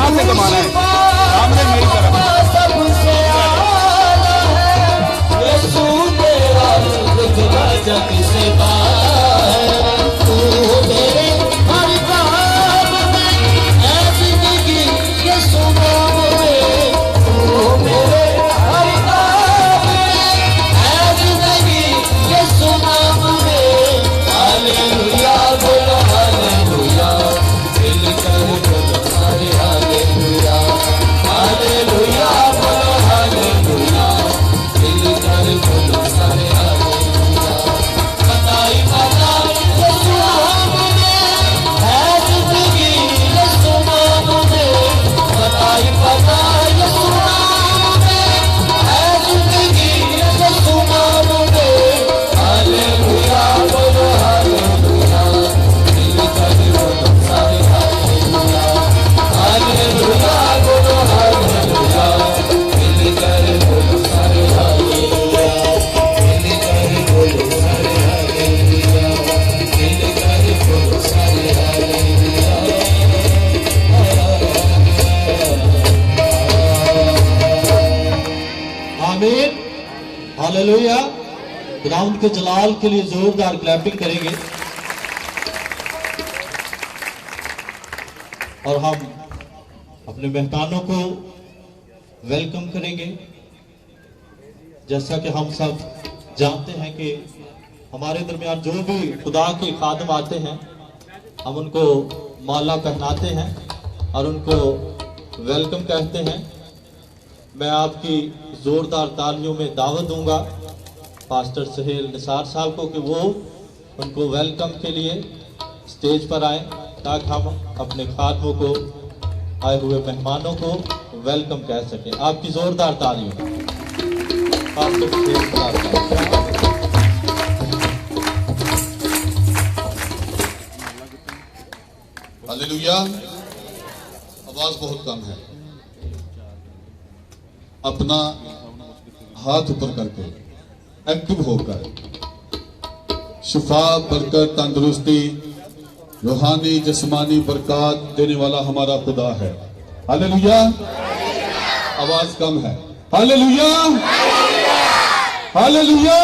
यहाँ से कमाना है, सामने मेरी तरफ। हालेलुया। ग्राउंड के जलाल के लिए जोरदार क्लैपिंग करेंगे और हम अपने मेहमानों को वेलकम करेंगे। जैसा कि हम सब जानते हैं कि हमारे दरमियान जो भी खुदा के खादम आते हैं हम उनको माला पहनाते हैं और उनको वेलकम कहते हैं। मैं आपकी जोरदार तालियों में दावत दूंगा पास्टर सुहेल निसार साहब को कि वो उनको वेलकम के लिए स्टेज पर आए ताकि हम अपने खादमों को, आए हुए मेहमानों को वेलकम कह सकें। आपकी जोरदार तालियों। पास्टर सुहेल निसार साहब। हालेलुया। आवाज बहुत कम है। अपना हाथ ऊपर करके एक्टिव होकर शिफा, बरकत, तंदुरुस्ती, रूहानी जिस्मानी बरकत देने वाला हमारा खुदा है। हालेलुया। आवाज कम है। हालेलुया, हालेलुया,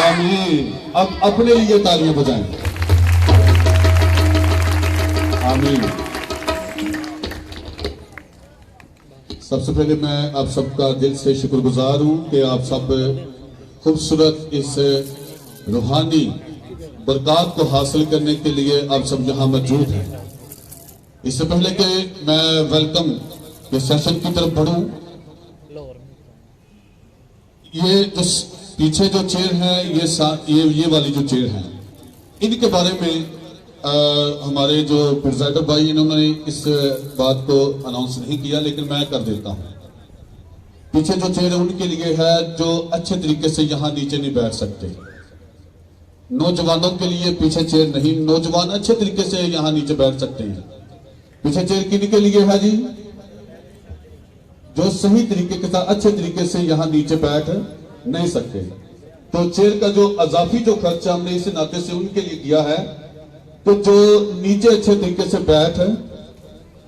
आमीन। अब अपने लिए तालियां बजाएं। आमीन। सबसे पहले मैं आप सबका दिल से शुक्रगुजार हूं कि आप सब खूबसूरत इस रूहानी बरकत को हासिल करने के लिए आप सब यहां मौजूद हैं। इससे पहले कि मैं वेलकम के सेशन की तरफ बढ़ूं, ये जो पीछे जो चेयर है ये वाली जो चेयर है इनके बारे में हमारे जो प्रेसिडेंट भाई इन्होंने इस बात को अनाउंस नहीं किया, लेकिन मैं कर देता हूं। पीछे जो चेयर उनके लिए है जो अच्छे तरीके से यहां नीचे नहीं बैठ सकते। नौजवानों के लिए पीछे चेयर नहीं, नौजवान अच्छे तरीके से यहां नीचे बैठ सकते हैं। पीछे चेयर किनके लिए है जी? जो सही तरीके के साथ अच्छे तरीके से यहां नीचे बैठ नहीं सकते। तो चेयर का जो अजाफी जो खर्चा हमने इस नाते से उनके लिए किया है, तो जो नीचे अच्छे तरीके से बैठ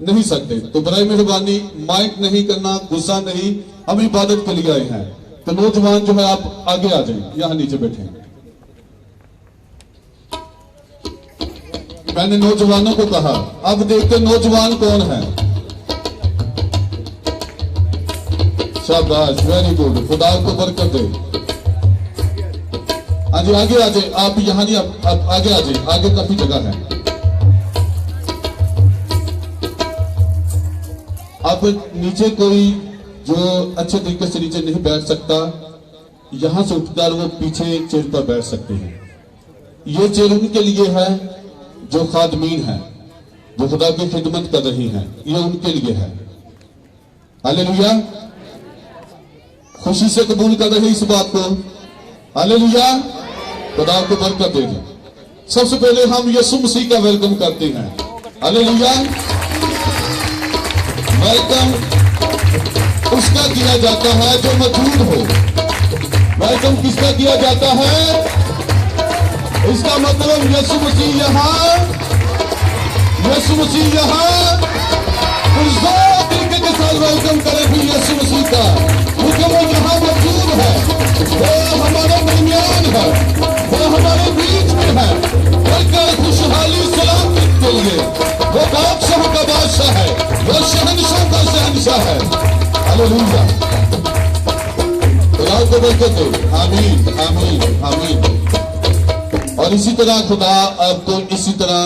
नहीं सकते, तो बराए मेहरबानी माइंड नहीं करना, गुस्सा नहीं, हम इबादत के लिए आए हैं। तो नौजवान जो है आप आगे आ जाएं, यहां नीचे बैठे। मैंने नौजवानों को कहा, अब देखते नौजवान कौन है। शाबाश, वेरी गुड, खुदा को बरकत दे। आज आगे आ जाए, आप यहां नहीं, आप आगे आ जाए, आगे काफी जगह है। अब नीचे कोई जो अच्छे तरीके से नीचे नहीं बैठ सकता, यहां से उठकर वो पीछे चेयर पर बैठ सकते हैं। ये चेयर उनके लिए है जो खादमीन है, जो खुदा की खिदमत कर रही हैं, ये उनके लिए है। हालेलुया। खुशी से कबूल कर रहे इस बात को। हालेलुया। खुदा को बरकत दे दे। सबसे पहले हम यीशु मसीह का वेलकम करते हैं। हालेलुया। वेलकम उसका किया जाता है जो मौजूद हो। वेलकम किसका किया जाता है? इसका मतलब यीशु मसीह यहां, यीशु मसीह यहां, बादशाह है, वो शहंशाह का शहंशाह है। हालेलुया, खुदा को बरकत दे। आमीन आमीन आमीन। और इसी तरह खुदा आपको इसी तरह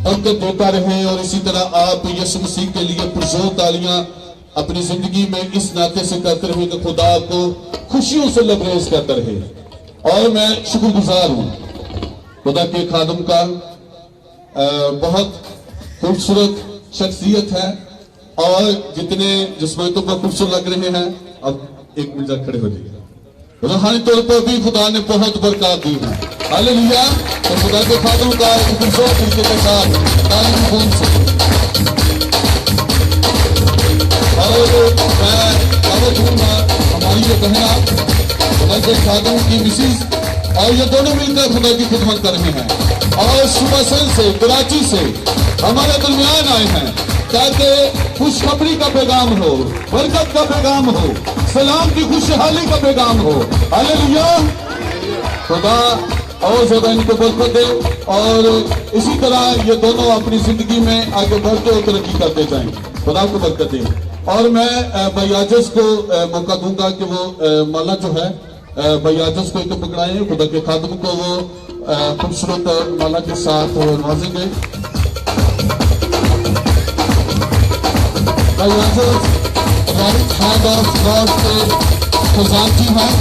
बरकत देता रहे और इसी तरह आप यीशु मसीह के लिए पुरजोर तालियां अपनी जिंदगी में इस नाते से करते रहे कि खुदा आपको खुशियों से लबरेज करता रहे। और मैं शुक्रगुजार हूं खुदा के खादम का, बहुत खूबसूरत शख्सियत है और जितने जिस्मानियतों पर खूबसूरत लग रहे हैं। अब एक मिनट खड़े हो जाइए। रूहानी तौर पर भी खुदा ने बहुत बरकत दी है। हालेलुया। तो खुदा के खादम का एक खूबसूरत तरीके के साथ तालीम खून से और मैं दावत दूंगा हमारी ये बहना खुदा के खादम की मिसिस और ये दोनों मिलकर खुदा की खिदमत कर रहे हैं और सुबह से कराची से हमारे दरमियान आए हैं ताकि खुशखबरी का पैगाम हो, बरकत का पैगाम हो, सलाम की खुशहाली का पैगाम हो। हालेलुया। खुदा और ज्यादा इनको बरकत दे और इसी तरह ये दोनों अपनी जिंदगी में आगे बढ़ते और तरक्की करते जाएं। खुदा को बरकत दे। और मैं भाई आजस को मौका दूंगा कि वो माला जो है भाई आजस को एक पकड़ाएं। खुदा के खादम को वो खूबसूरत माला के साथ नवाजेंगे। भाई AJSU right hand of God के खजानची हैं।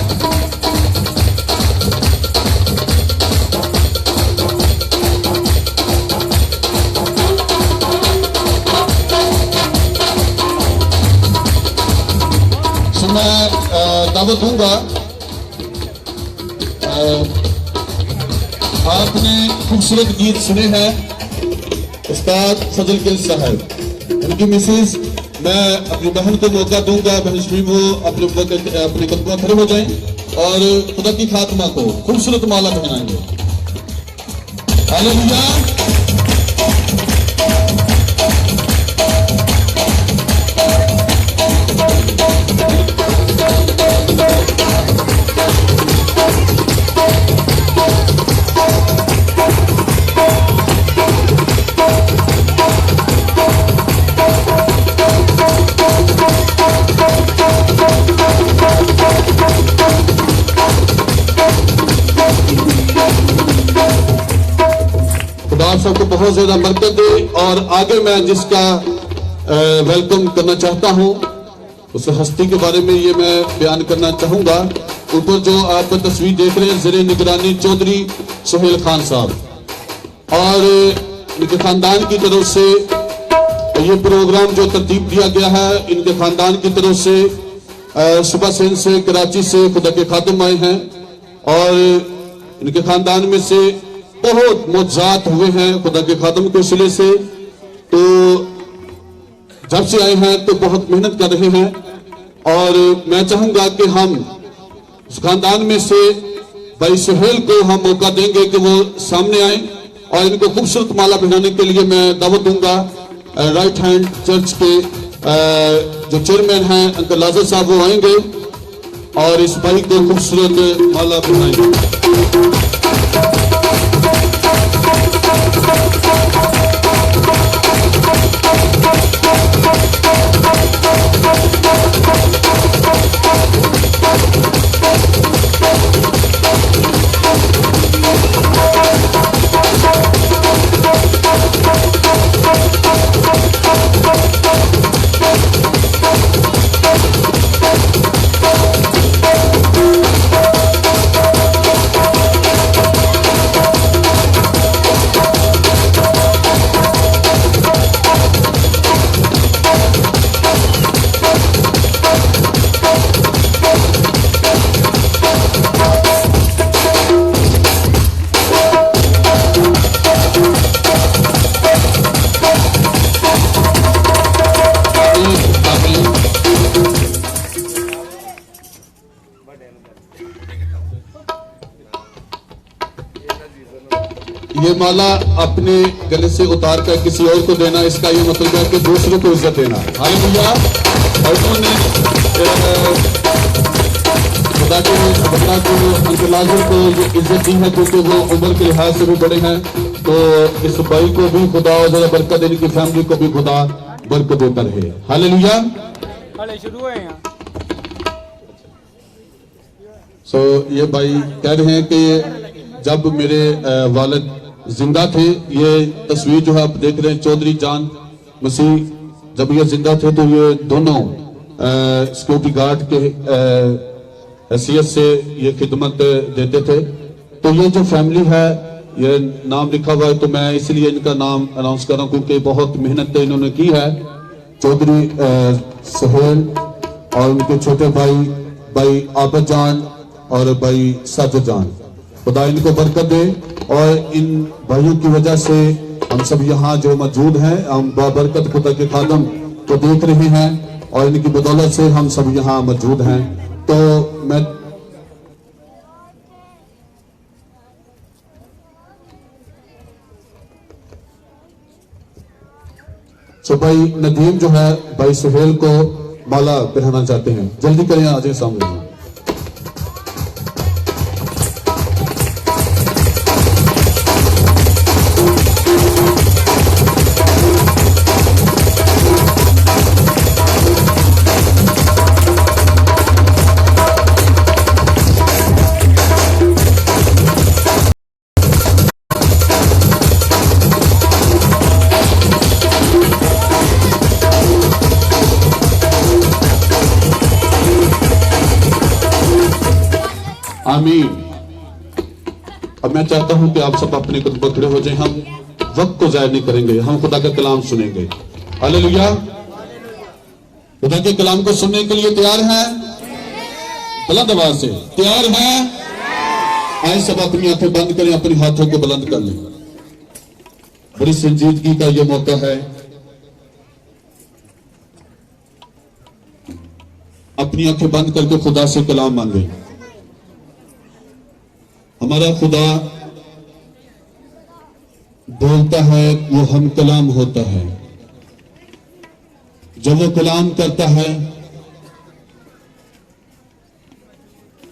मैं दावत दूंगा, आपने खूबसूरत गीत सुने हैं उस्ताद फजल गिल साहब, उनकी मिसेज। मैं अपनी बहन को मौका दूंगा, बहन शमीम वो अपने कदमों खड़े हो जाएं और खुदा की खात्मा को खूबसूरत माला पहनाएंगे। हालेलुया। आप सबको बहुत ज्यादा बरकत दे। और आगे मैं जिसका वेलकम करना चाहता हूं उस हस्ती के बारे में ये मैं बयान करना चाहूंगा। ऊपर जो आप तस्वीर देख रहे हैं ज़ेरे निगरानी चौधरी सोहेल खान साहब और इनके खानदान की तरफ से ये प्रोग्राम जो तरतीब दिया गया है, इनके खानदान की तरफ से सुबह से कराची से खुदा के खातम आए हैं और इनके खानदान में से बहुत मौजात हुए हैं खुदा के खातम के सिले से। तो जब से आए हैं तो बहुत मेहनत कर रहे हैं और मैं चाहूंगा कि हम उस खानदान में से भाई सुहेल को हम मौका देंगे कि वो सामने आए और इनको खूबसूरत माला पहनाने के लिए मैं दावत दूंगा। राइट हैंड चर्च के जो चेयरमैन हैं अंकल लाजर साहब वो आएंगे और इस भाई को खूबसूरत माला पहनाएंगे। ये माला अपने गले से उतार कर किसी और को देना, इसका ये मतलब है कि दूसरों को इज्जत देना। हालेलुया। और उन्होंने खुदा के बंदा को अंकल लाजर को ये इज्जत दी है क्योंकि वो उम्र के लिहाज से भी बड़े हैं तो इस भाई को भी खुदा और बरकत, इनकी फैमिली को भी खुदा बरकत देता रहे। हालेलुया। शुरू हुए हैं। सो ये भाई कह रहे हैं कि जब मेरे वालिद जिंदा थे, ये तस्वीर जो है आप देख रहे हैं चौधरी जान मसीह, जब ये जिंदा थे तो ये दोनों सिक्योरिटी गार्ड के हैसियत से ये खिदमत देते थे। तो ये जो फैमिली है, ये नाम लिखा हुआ है तो मैं इसलिए इनका नाम अनाउंस कर रहा हूँ क्योंकि बहुत मेहनत इन्होंने की है। चौधरी सुहेल और उनके छोटे भाई आबद जान और भाई साजिद जान, खुदा इनको बरकत दे। और इन भाइयों की वजह से हम सब यहाँ जो मौजूद हैं, हम बाबरकत खुदा के खादम को देख रहे हैं और इनकी बदौलत से हम सब यहाँ मौजूद हैं। तो मैं भाई नदीम जो है भाई सुहेल को माला पहनाना चाहते हैं, जल्दी करें, आ जाए सामने। आमीन। अब मैं चाहता हूं कि आप सब अपने कदम पर खड़े हो जाएं। हम वक्त को जाया नहीं करेंगे, हम खुदा का कलाम सुनेंगे। हालेलुया। खुदा के कलाम को सुनने के लिए तैयार हैं? बुलंद आवाज से तैयार हैं? आए सब अपनी आंखें बंद करें, अपने हाथों को बुलंद कर लें। बड़ी संजीदगी का यह मौका है। अपनी आंखें बंद करके खुदा से कलाम मांगे। हमारा खुदा बोलता है, वो हम कलाम होता है। जब वो कलाम करता है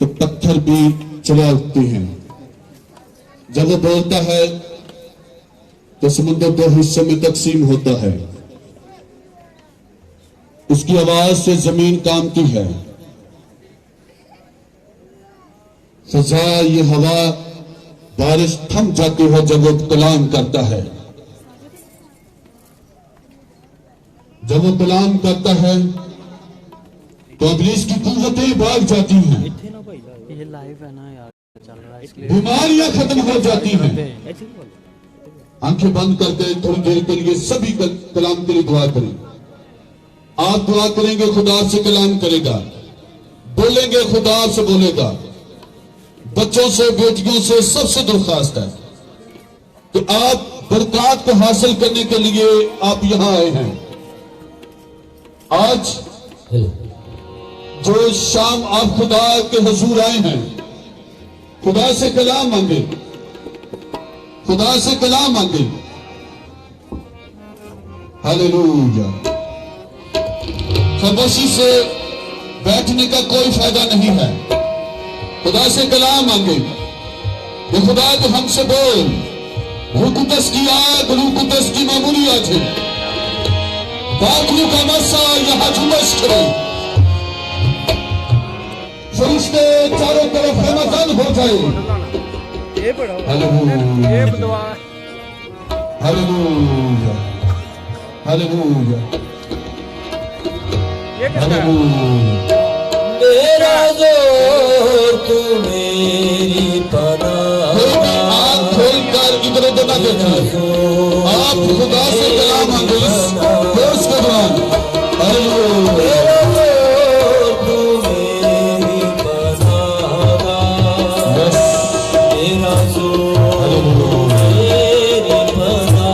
तो पत्थर भी चला उठते हैं। जब वो बोलता है तो समुद्र दो हिस्सों में तकसीम होता है। उसकी आवाज से जमीन कांपती है। फजा ये हवा बारिश थम जाती है जब वो कलाम करता है। जब वो कलाम करता है तो इब्लीस की कुव्वतें भाग जाती हैं, ये लाइव है ना यार, चल रहा है, बीमारियां खत्म हो जाती हैं। आंखें बंद करके थोड़ी देर के लिए सभी कलाम के लिए दुआ करें। आप दुआ करेंगे, खुदा से कलाम करेगा, बोलेंगे, खुदा से बोलेगा। बच्चों से, बेटियों से, सबसे दरख्वास्त है कि आप बरकत को हासिल करने के लिए आप यहां आए हैं। आज जो शाम आप खुदा के हुजूर आए हैं, खुदा से कलाम मांगे, खुदा से कलाम मांगे। हालेलुया। खामोशी से बैठने का कोई फायदा नहीं है। खुदा से कलाम मांगे। ये खुदा तो हमसे बोल। रूकुतस की आग, रूकुतस की मामूली आज है। बाकू का मसा यहां जुमश करे। फरिश्ते चारों तरफ हमदन हो जाए। Hallelujah, hallelujah, hallelujah, hallelujah. मेरा जोर तू मेरी पनाह। आँख खोलकर इधर उधर ना देखिए। आप खुदा से कलाम मांगे इस कोर्स के दौरान। मेरा जोर तू मेरी पनाह। मेरा जोर मेरी पनाह।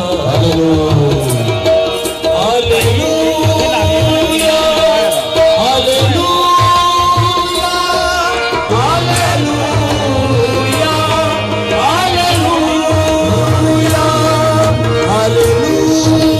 Hallelujah.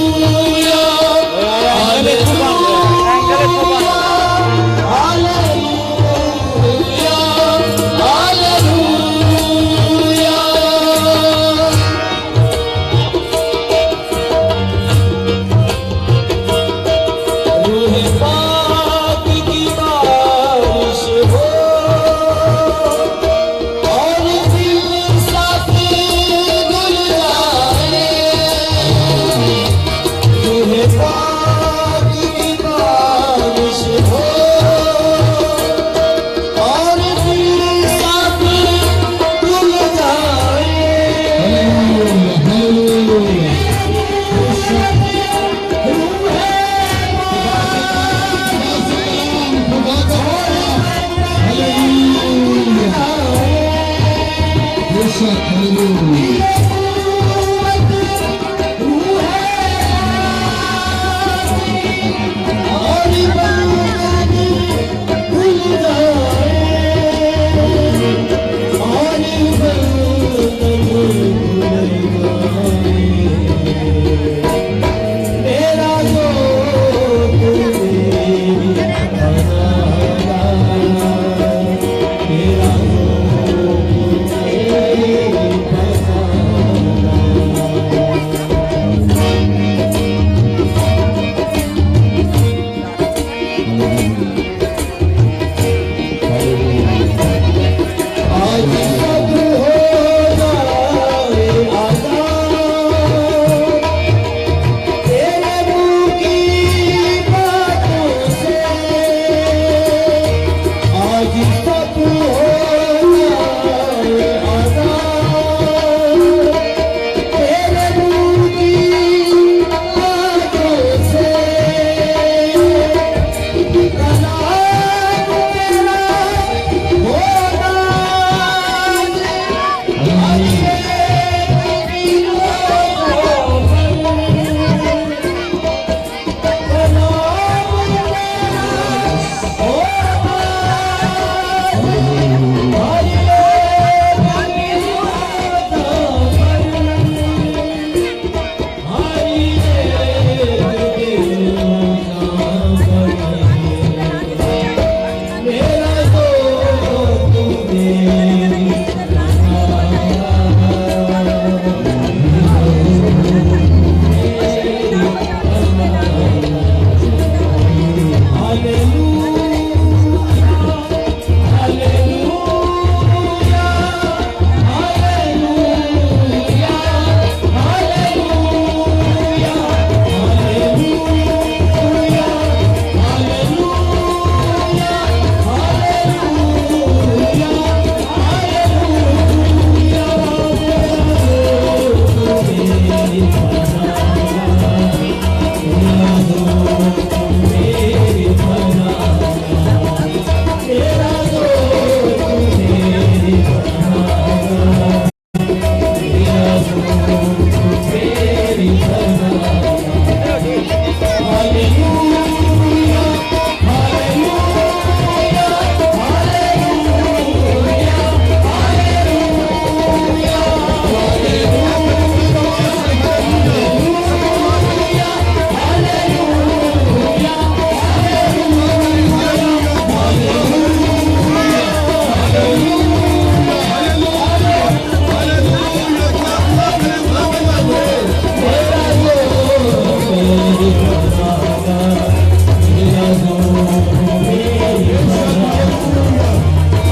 मेरा जोर मेरी पनाह।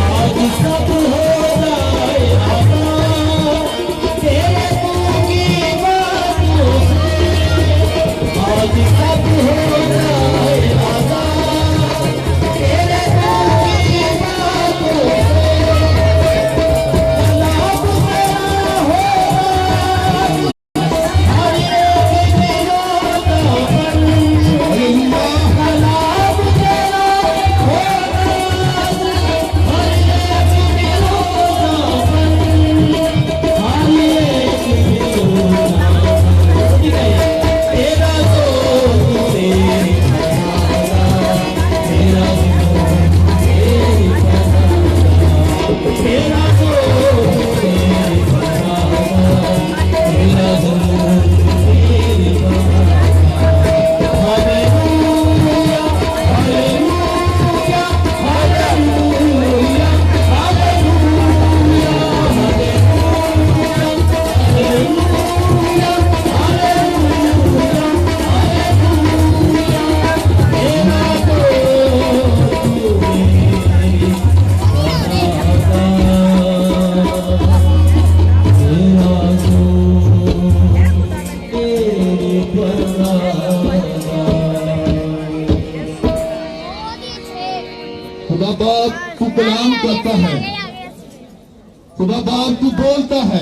आज सब हो जाए आबाद तेरे मुँह की बातों से। आज सब हो जाए आबाद तेरे मुँह की बातों से। लाभ मेरा होगा हर एक दिनों का फल। लाभ मेरा होगा हर एक दिनों का फल। हर एक दिनों का फल। तेरा जोर मेरी पनाह। तेरा जोर मेरी पनाह। तेरा जोर मेरी पनाह। तेरा जोर मेरी पनाह। Hallelujah hallelujah hallelujah hallelujah hallelujah hallelujah hallelujah. तेरा जोर मेरी खुदा बाप तू कलाम करता है, खुदा बाप तू बोलता है,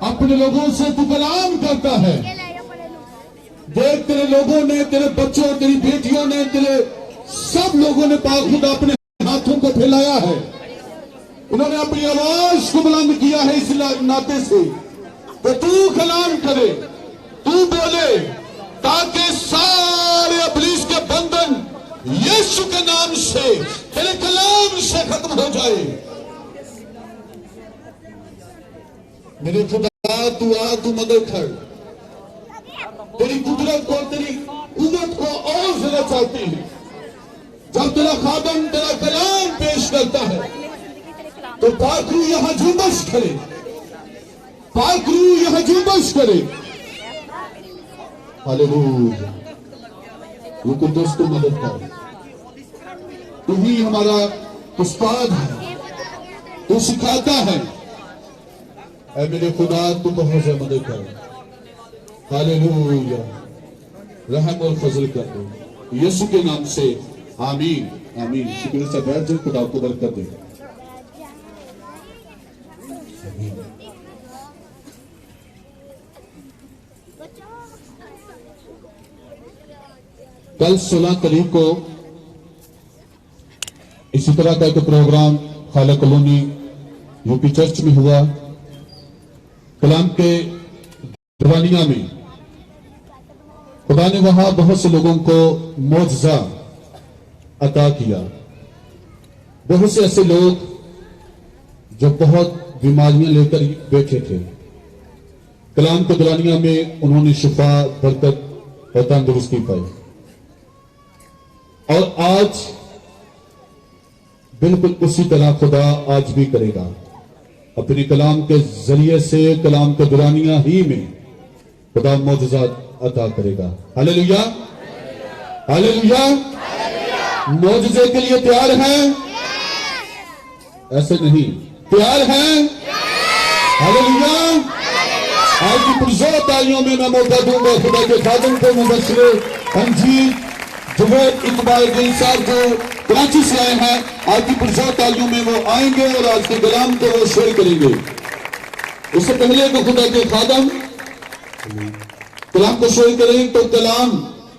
अपने लोगों से तू कलाम करता है। देख तेरे लोगों ने, तेरे बच्चों, तेरी बेटियों ने, तेरे सब लोगों ने पाक खुदा अपने हाथों को फैलाया है। उन्होंने अपनी आवाज को बुलंद किया है इस नाते से तो तू कलाम करे, तू बोले, ताकि सारे इब्लीस के बंधन यीशु के नाम से, तेरे कलाम से खत्म हो जाए। मेरे खुदा तू आ, तू मदद कर। तेरी कुदरत को, तेरी कुदरत को और ज्यादा चाहती है। जब तेरा खादम तेरा कलाम पेश करता है तो पाकरू यहां जुम्बश करे, पाकरू यहां जुम्बश करे। हालेलुया। वो कुदरत को मदद कर। तू ही हमारा उस्ताद है, तू सिखाता है। ऐ मेरे खुदा तू बहुत से मदद कर। हालेलुया। रहम और फजल कर दो यीशु के नाम से, आमीन आमीन। शुक्र से बैठ जाओ, खुदा को बरकत दे। कल 16 तारीख को इसी तरह का एक प्रोग्राम खाला कॉलोनी यूपी चर्च में हुआ। कलाम के दरवानिया में खुदा ने वहां बहुत से लोगों को मौजज़ा अता किया। बहुत से ऐसे लोग जो बहुत बीमारियां लेकर बैठे थे, कलाम के दरवानिया में उन्होंने शिफा, बरकत और तंदुरुस्ती पाई। और आज बिल्कुल उसी तरह खुदा आज भी करेगा। अपने कलाम के जरिए से, कलाम के दुरानिया ही में खुदा मौजज़ा अता करेगा। Hallelujah hallelujah. मौजज़े के लिए तैयार हैं? ऐसे नहीं, तैयार हैं? हालेलुया। आज की पुरजोर तालियों में मैं मौका दूंगा खुदा के खादिम को, मुबश्शिर अंजीर जुबैर इकबाल गिल साहब जो कराची से आए हैं। आज की पुरजोर तालियों में वो आएंगे और आज के कलाम को वो शेयर करेंगे। उससे पहले को खुदा के खादिम कलाम को शेयर करें तो कलाम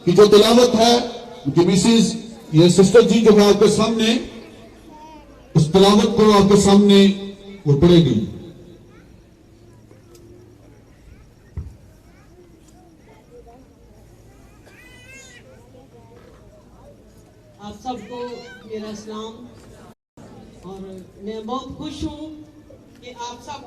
की जो तिलावत है उनकी मिसेज ये सिस्टर जी जो है आपके सामने, उस तिलावत को आपके सामने वो पढ़ेगी। आप सबको मेरा सलाम। और मैं बहुत खुश हूँ कि आप सब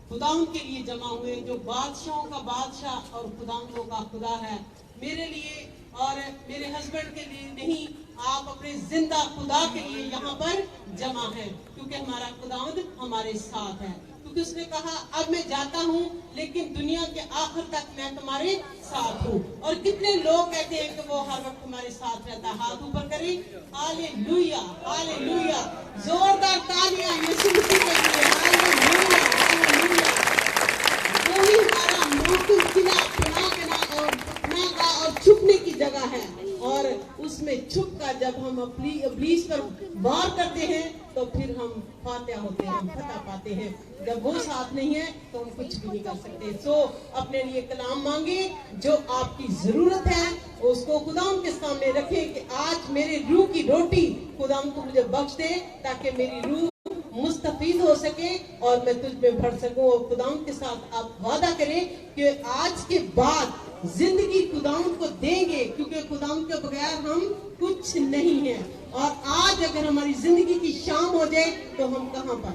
खुदाउन के लिए जमा हुए, जो बादशाहों का बादशाह और खुदाउनों का खुदा है। मेरे लिए और मेरे हस्बैंड के लिए नहीं, आप अपने जिंदा खुदा के लिए यहाँ पर जमा है, क्योंकि हमारा खुदाउन हमारे साथ है। क्योंकि उसने कहा अब मैं जाता हूँ लेकिन दुनिया के आखिर तक मैं तुम्हारे साथ हूँ। और कितने लोग कहते हैं कि वो हर वक्त तुम्हारे साथ रहता है? हाथ ऊपर करें, हालेलुया, हालेलुया, जोरदार तालियां यीशु मसीह के लिए, हालेलुया, हालेलुया। वही हमारा मौजूद किला पनाह का और छुपने की जगह है, और उसमें छुप कर जब हम इब्लीस पर वार करते हैं तो फिर हम फातह होते हैं, हम फतह पाते हैं। जब वो साथ नहीं है तो हम कुछ भी नहीं कर सकते। सो अपने लिए कलाम मांगे, जो आपकी जरूरत है उसको खुदाम के सामने रखें कि आज मेरे रूह की रोटी खुदाम को मुझे बख्श दे, ताकि मेरी रूह मुस्तफीद हो सके और मैं तुझ में भर सकूं। और खुदाम के साथ आप वादा करें कि आज के बाद जिंदगी खुदाम को देंगे, क्योंकि खुदाम के बगैर हम कुछ नहीं है। और आज अगर हमारी जिंदगी की शाम हो जाए तो हम कहां पर,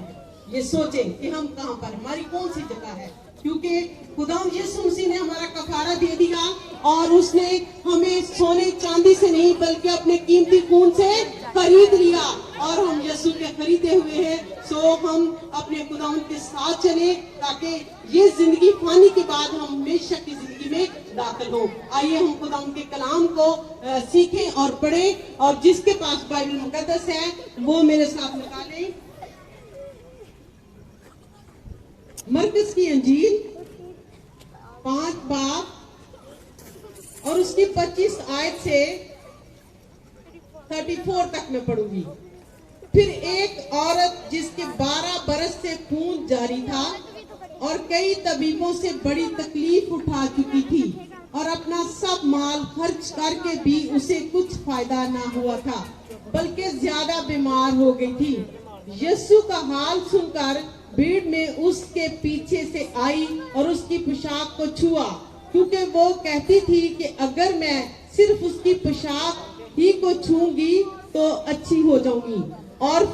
ये सोचें कि हम कहां पर, हमारी कौन सी जगह है, क्योंकि खुदाम यीशु मसीह ने हमारा कफारा दे दिया और उसने हमें सोने चांदी से नहीं बल्कि अपने कीमती खून से खरीद लिया, और हम यीशु के खरीदे हुए हैं। सो हम अपने खुदाम के साथ चले ताकि ये जिंदगी पाने के बाद हम हमेशा की जिंदगी में दाखिल हो। आइए हम खुदाम के कलाम को सीखें और पढ़ें, और जिसके पास बाइबल मुकद्दस है वो मेरे साथ निकालें। मरकस की अंजील 5 बाब और उसकी 25 आयत से 34 तक मैं पढ़ूंगी। फिर एक औरत जिसके 12 बरस से खून जारी था और कई तबीबों से बड़ी तकलीफ उठा चुकी थी और अपना सब माल खर्च करके भी उसे कुछ फायदा ना हुआ था, बल्कि ज्यादा बीमार हो गई थी। यीशु का हाल सुनकर भीड़ में उसके पीछे से आई और उसकी पोशाक को छुआ, क्योंकि वो कहती थी कि अगर मैं सिर्फ उसकी पोशाक ही को छूंगी तो अच्छी हो जाऊंगी। और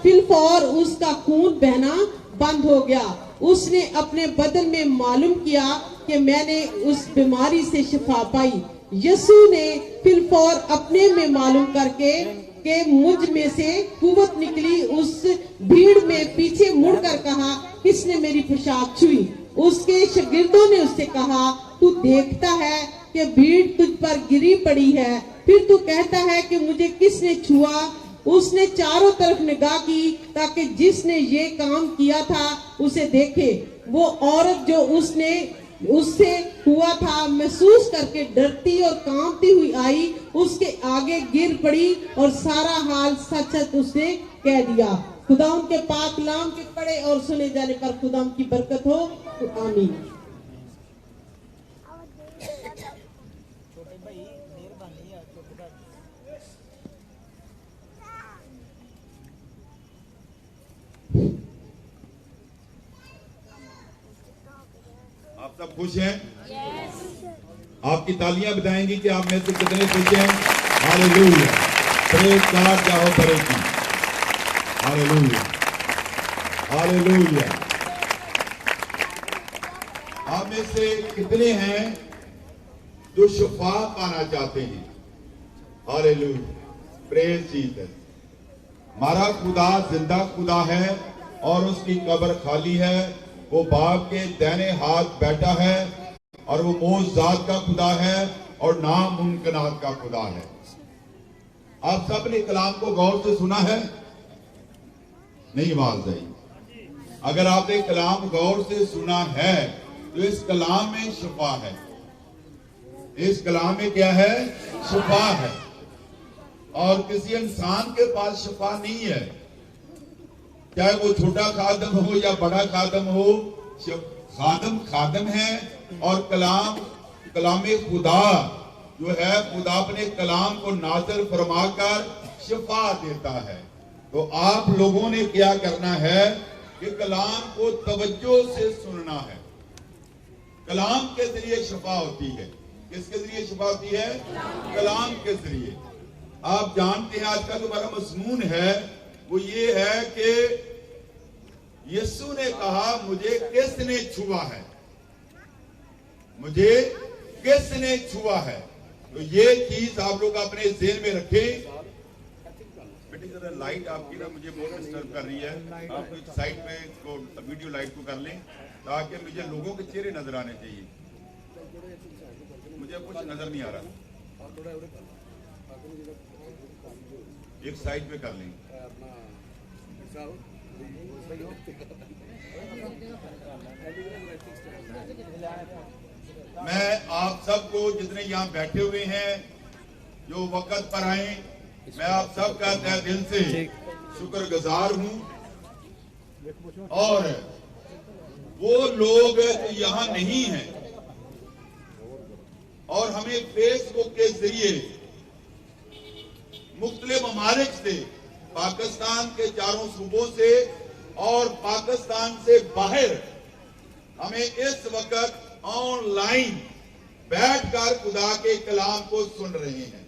फिलफौर उसका खून बहना बंद हो गया। उसने अपने बदन में मालूम किया कि मैंने उस बीमारी से शिफा पाई। यीशु ने फिलफौर अपने में मालूम करके कि मुझ में से कुव्वत निकली, उस भीड़ में पीछे मुड़कर कहा, किसने मेरी पोशाक छुई? उसके शागिर्दों ने उससे कहा, तू देखता है कि भीड़ तुझ पर गिरी पड़ी है, फिर तू कहता है कि मुझे किसने छुआ? उसने चारों तरफ निगाह की ताकि जिसने ये काम किया था उसे देखे। वो औरत जो उससे हुआ था महसूस करके डरती और कांपती हुई आई, उसके आगे गिर पड़ी और सारा हाल सच सच उसने कह दिया। खुदाम के पाक कलाम के पढ़े और सुने जाने पर खुदाम की बरकत हो, तो आमीन। आप सब खुश हैं? आपकी तालियां बताएंगी कि आप में से कितने खुश हैं? हालेलुया, प्रेज़ गॉड, जाओ परे की, हालेलुया, हालेलुया। आप में से कितने हैं जो शिफा पाना चाहते हैं? Hallelujah, praise Jesus. हमारा खुदा जिंदा खुदा है और उसकी कब्र खाली है। वो बाप के दाहिने हाथ बैठा है और वो मौजूदात का खुदा है और नामुमकिनात का खुदा है। आप सब ने कलाम को गौर से सुना है? नहीं आवाज आई। अगर आपने कलाम गौर से सुना है तो इस कलाम में शिफा है। इस कलाम में क्या है? शिफा है। और किसी इंसान के पास शिफा नहीं है, चाहे वो छोटा खादम हो या बड़ा खादम हो। खादम खादम है और कलाम कलामे खुदा जो है, खुदा अपने कलाम को नाज़िल फरमाकर शिफा देता है। तो आप लोगों ने क्या करना है कि कलाम को तवज्जो से सुनना है। कलाम के जरिए शिफा होती है। किसके जरिए शिफा होती है? कलाम के जरिए। आप जानते हैं आज का जो हमारा मज़मून है वो ये है कि यीशु ने कहा, मुझे किसने छुआ है? मुझे किसने छुआ है? तो ये चीज आप लोग अपने ज़हन में रखें। बेटी जरा लाइट आपकी ना मुझे बहुत डिस्टर्ब कर रही है, आप कुछ साइड पे इसको वीडियो लाइट को कर लें ताकि मुझे लोगों के चेहरे नजर आने चाहिए, मुझे कुछ नजर नहीं आ रहा। एक साइड पे कर लें। मैं आप सबको जितने यहाँ बैठे हुए हैं जो वक्त पर आए, मैं आप सबका तहे दिल से शुक्रगुजार हूँ। और वो लोग जो यहाँ नहीं हैं और हमें फेसबुक के जरिए मुख्तलिफ ममालिक से, पाकिस्तान के चारों सूबों से और पाकिस्तान से बाहर हमें इस वक्त ऑनलाइन बैठकर खुदा के कलाम को सुन रहे हैं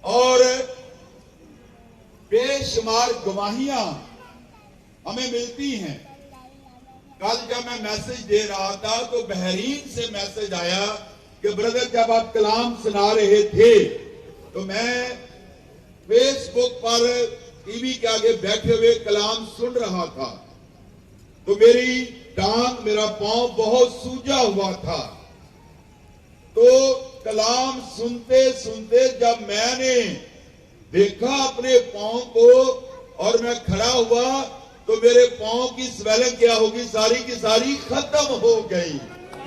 और बेशुमार गवाहियां हमें मिलती हैं। कल जब मैं मैसेज दे रहा था तो बहरीन से मैसेज आया कि ब्रदर जब आप कलाम सुना रहे थे तो मैं फेसबुक पर टीवी के आगे बैठे हुए कलाम सुन रहा था तो मेरी टांग, मेरा पांव बहुत सूजा हुआ था। तो कलाम सुनते सुनते जब मैंने देखा अपने पांव को और मैं खड़ा हुआ तो मेरे पांव की स्वेलिंग क्या होगी, सारी की सारी खत्म हो गई।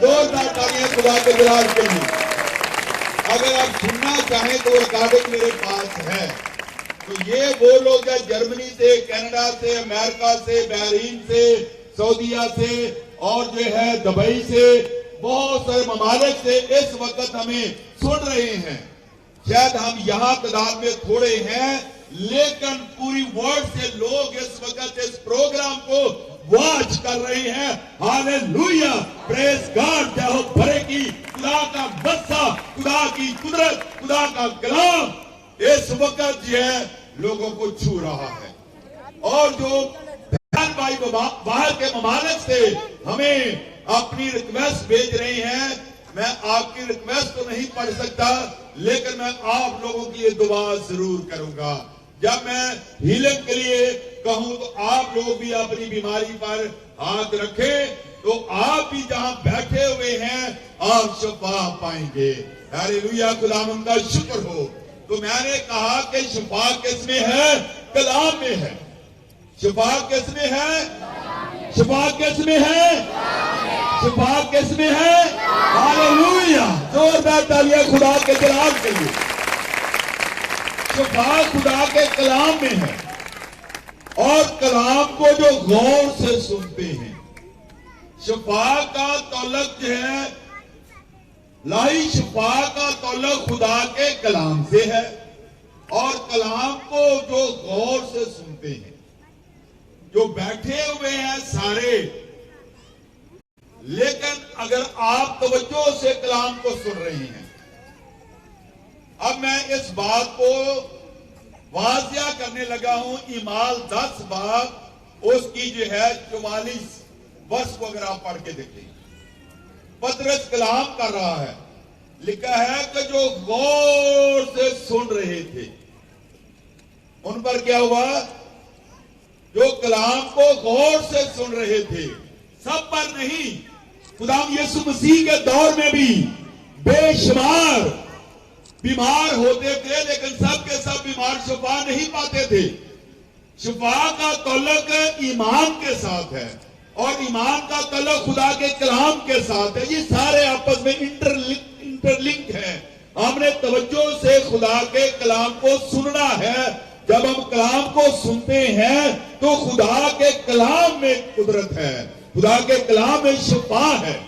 जोरदार तालियां खुदा के जलाल के लिए। अगर आप सुनना चाहें तो रिकॉर्डिंग मेरे पास है। तो ये वो लोग हैं जर्मनी से, कनाडा से, अमेरिका से, बहरीन से, सऊदीया से और जो है दुबई से, बहुत सारे ममालिक से इस वक्त हमें सुन रहे हैं। शायद हम यहाँ तादाद में थोड़े हैं लेकिन पूरी वर्ल्ड से लोग इस वक्त इस प्रोग्राम को वॉच कर रहे हैं। Hallelujah, praise God. जय हो भरे की खुदा का बस्सा, खुदा की कुदरत, खुदा का कलाम इस वक्त जो है लोगों को छू रहा है। और जो बहन भाई बाहर के ममालिक से हमें अपनी रिक्वेस्ट भेज रहे हैं, मैं आपकी रिक्वेस्ट तो नहीं पढ़ सकता लेकिन मैं आप लोगों के लिए दुआ जरूर करूंगा। जब मैं हीलिंग के लिए कहूं तो आप लोग भी अपनी बीमारी पर हाथ रखें तो आप भी जहां बैठे हुए हैं आप शिफा पाएंगे। हालेलुया, खुदावंद का शुक्र हो। तो मैंने कहा कि शिफा किसमें है? कलाम में है। शिफा किसमें है? शिफा किसमें है? शिफा किसमें है? हालेलुया, जोरदार तालियां खुदा के जलाल के लिए। शिफा खुदा के कलाम में है और कलाम को जो गौर से सुनते हैं, शिफा का तौलक जो है, लाई शिफा का तौलक खुदा के कलाम से है और कलाम को जो गौर से सुनते हैं, जो बैठे हुए हैं सारे, लेकिन अगर आप तवज्जो से कलाम को सुन रहे हैं। अब मैं इस बात को वाजिया करने लगा हूं। ईमाल 10 बाब उसकी जो है 44 वर्ष को अगर आप पढ़ के देखें, पतरस कलाम कर रहा है। लिखा है कि जो गौर से सुन रहे थे उन पर क्या हुआ? जो कलाम को गौर से सुन रहे थे, सब पर नहीं। खुदाम यीशु मसीह के दौर में भी बेशुमार बीमार होते थे लेकिन सब के सब बीमार शिफा नहीं पाते थे। शिफा का तल्लुक ईमान के साथ है और ईमान का तल्लुक खुदा के कलाम के साथ है। ये सारे आपस में इंटरलिंक है। हमने तवज्जो से खुदा के कलाम को सुनना है। जब हम कलाम को सुनते हैं तो खुदा के कलाम में कुदरत है, खुदा के कलाम में शिफा है।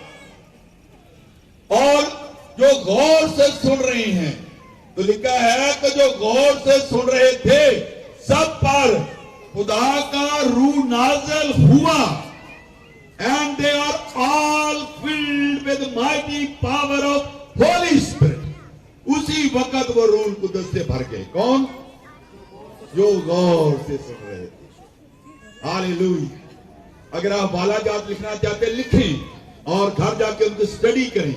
और जो गौर से सुन रहे हैं तो लिखा है कि जो गौर से सुन रहे थे सब पर खुदा का रूह नाज़िल हुआ। And they are all filled with mighty power of Holy Spirit. उसी वक्त वो रूह कुदस से भर गए। कौन? जो गौर से सुन रहे थे। हालेलुया। अगर आप बालाजात लिखना चाहते लिखें और घर जाके उनको स्टडी करें।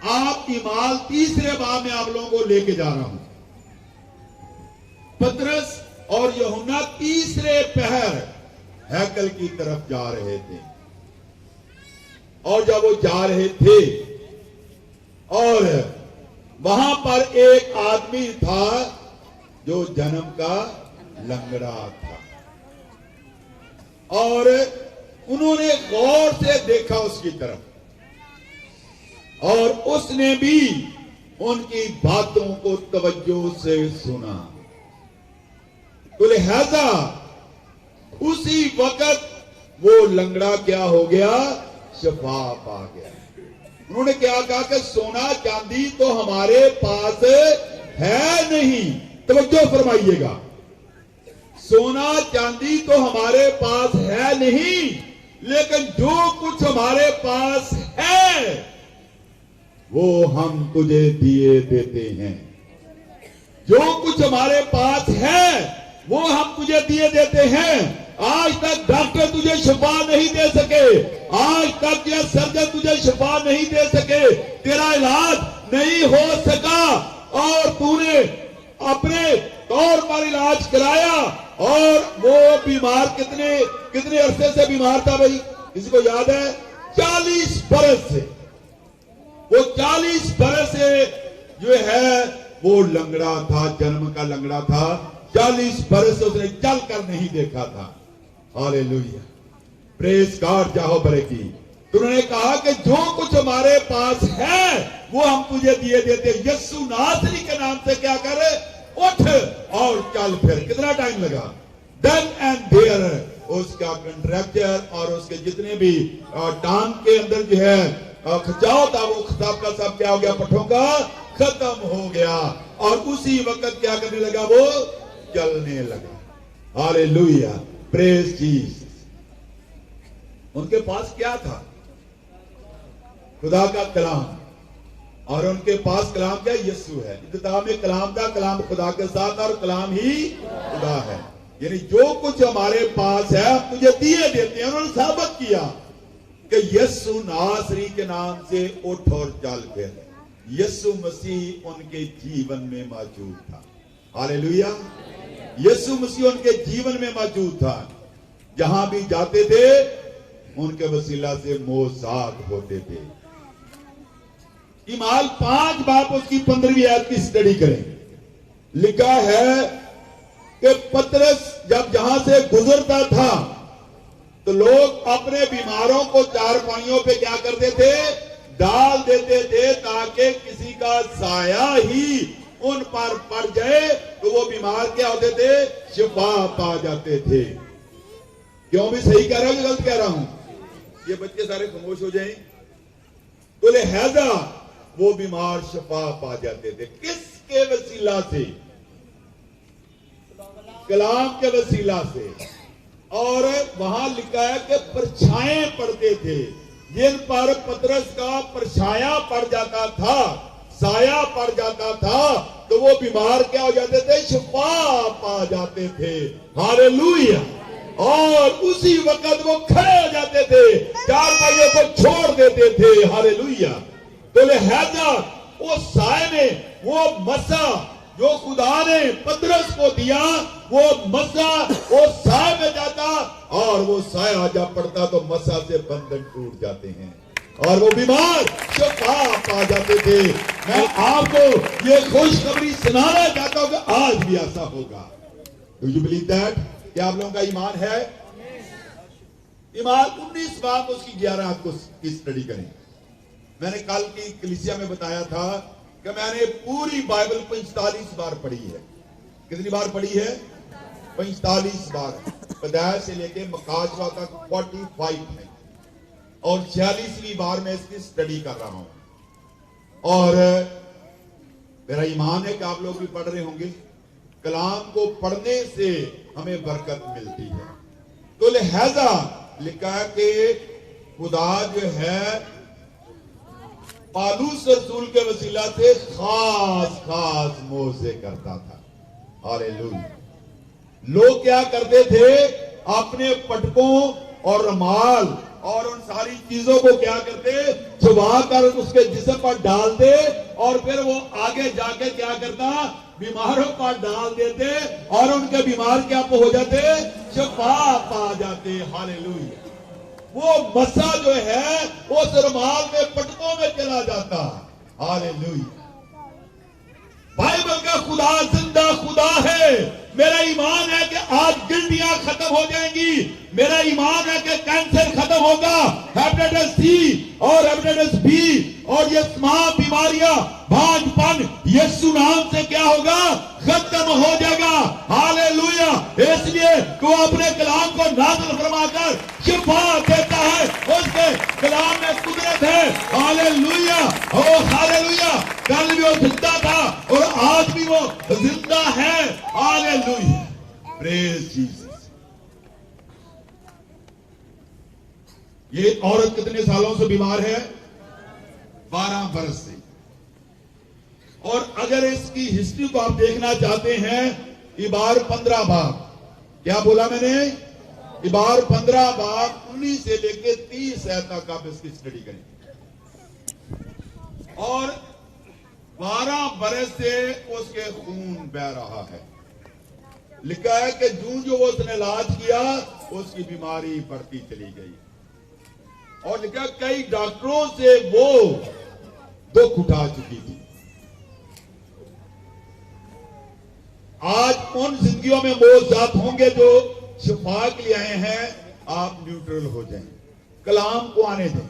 आप ईमाल 3 बाब में आप लोगों को लेके जा रहा हूं। पतरस और यूहन्ना तीसरे पहर हैकल की तरफ जा रहे थे। और जब वो जा रहे थे और वहां पर एक आदमी था जो जन्म का लंगड़ा था, और उन्होंने गौर से देखा उसकी तरफ, और उसने भी उनकी बातों को तवज्जो से सुना। तो लिहाजा उसी वक्त वो लंगड़ा क्या हो गया, शफा पा गया। उन्होंने क्या कहा कि सोना चांदी तो हमारे पास है नहीं, तवज्जो फरमाइएगा, सोना चांदी तो हमारे पास है नहीं, लेकिन जो कुछ हमारे पास है वो हम तुझे दिए देते हैं। जो कुछ हमारे पास है वो हम तुझे दिए देते हैं। आज तक डॉक्टर तुझे शिफा नहीं दे सके, आज तक यह सर्जन तुझे शिफा नहीं दे सके, तेरा इलाज नहीं हो सका, और तूने अपने तौर पर इलाज कराया, और वो बीमार कितने अरसे से बीमार था भाई, किसी को याद है? 40 बरस से। वो 40 बरस से जो है वो लंगड़ा था, जन्म का लंगड़ा था। 40 बरस से उसने चल कर नहीं देखा था। हालेलुया, प्रेज गॉड, जाहो बरेकी। तो उन्होंने कहा कि जो कुछ हमारे पास है वो हम तुझे दिए देते। यीशु नासरी के नाम से क्या करे, उठ और चल फिर। कितना टाइम लगा? देन एंड देयर उसका कंट्रैक्चर और उसके जितने भी टांग के अंदर जो है खिंचाव था, वो सब का सब क्या हो गया, पट्टों का खत्म हो गया, और उसी वक्त क्या करने लगा, वो चलने लगा। Hallelujah, praise Jesus. उनके पास क्या था? खुदा का कलाम, और उनके पास कलाम क्या? यीशु है। इब्तिदा में कलाम था, कलाम खुदा के साथ, और कलाम ही खुदा है। यानी जो कुछ हमारे पास है हम तुझे दिए देते हैं। उन्होंने साबित किया कि यीशु नासरी के नाम से उठ और चल फिर। यीशु मसीह उनके जीवन में मौजूद था। हालेलुया, यीशु मसीह उनके जीवन में मौजूद था। जहां भी जाते थे उनके वसीला से मोहसाद होते थे। ईमाल 5 बाब उसकी 15वीं आयत की स्टडी करें। लिखा है कि पतरस जब जहां से गुजरता था तो लोग अपने बीमारों को चारपाइयों पे क्या करते थे, डाल देते थे, ताकि किसी का साया ही उन पर पड़ जाए तो वो बीमार क्या होते थे, शिफा पा जाते थे। क्यों, भी सही कह रहा हूं कि गलत कह रहा हूं? ये बच्चे सारे खामोश हो जाएं। तो लिहाजा वो बीमार शिफा पा जाते थे। किसके वसीला से? कलाम के वसीला से। और वहां लिखा है कि परछाएं पड़ते थे, जिन पर पतरस का परछाया पड़ जाता था, साया पड़ जाता था, तो वो बीमार क्या हो जाते थे, शिफा पा जाते थे। हालेलुया। और उसी वक्त वो खड़े हो जाते थे, चारपाइयों को छोड़ देते थे। हालेलुया। तो लिहाजा वो साए में वो मसा जो खुदा ने पतरस को दिया, वो मसा वो साए में जाता, और वो साया जा पड़ता तो मसा से बंधन टूट जाते हैं, और वो बीमार शिफा पा जाते थे। मैं आपको ये खुशखबरी सुनाना चाहता हूं कि आज भी ऐसा होगा। Do you believe that? क्या आप लोगों का ईमान है? ईमान 19 बाब उसकी 11 को स्टडी करें। मैंने कल की कलीसिया में बताया था कि मैंने पूरी बाइबल 45 बार पढ़ी है। कितनी बार पढ़ी है? 45 बार। पैदाइश से लेके मकाशवा तक 45 है, और 46वीं बार मैं इसकी स्टडी कर रहा हूं। और मेरा ईमान है कि आप लोग भी पढ़ रहे होंगे। कलाम को पढ़ने से हमें बरकत मिलती है। तो लिहाजा लिखा है कि खुदा जो है पालूस रसूल के वसीला से खास मोज़े करता था। हालेलुया। लोग क्या करते थे, अपने पटकों और रुमाल और उन सारी चीजों को क्या करते, छुपा कर उसके जिस्म पर डालते और फिर वो आगे जाके क्या करता, बीमारों पर डाल देते और उनके बीमार क्या हो जाते, शिफा पा जाते। हालेलुया। वो मसा जो है उस रुमाल में पटकों में चला जाता। हालेलुया। बाइबल का खुदा जिंदा खुदा है। मेरा ईमान है कि आज गिल्टियां खत्म हो जाएंगी। मेरा ईमान है कि कैंसर खत्म होगा, हेपेटाइटिस सी और हेपेटाइटिस बी और ये तमाम बीमारियां, भांजपन यीशु नाम से क्या होगा, खत्म हो जाएगा। हालेलुया। इसलिए तो अपने कलाम को नाज़िल फरमाकर शिफा देता है। उसके कलाम में कुदरत है। हालेलुया। ओ हालेलुया। कल भी वो जिंदा था और आज भी वो जिंदा है। हालेलुया। Praise Jesus. ये औरत कितने सालों से बीमार है? 12 बरस से। और अगर इसकी हिस्ट्री को आप देखना चाहते हैं, इबार 15 बाब, क्या बोला मैंने, इबार 15 बाब 19 से लेके 30 तक आप इसकी स्टडी करें। और 12 बरस से उसके खून बह रहा है। लिखा है कि जो वो उसने इलाज किया उसकी बीमारी बढ़ती चली गई। और लिखा कई डॉक्टरों से वो दुख उठा चुकी थी। आज उन जिंदगियों में मौजूद होंगे जो शिफा के लिए आए हैं। आप न्यूट्रल हो जाएं, कलाम को आने दें,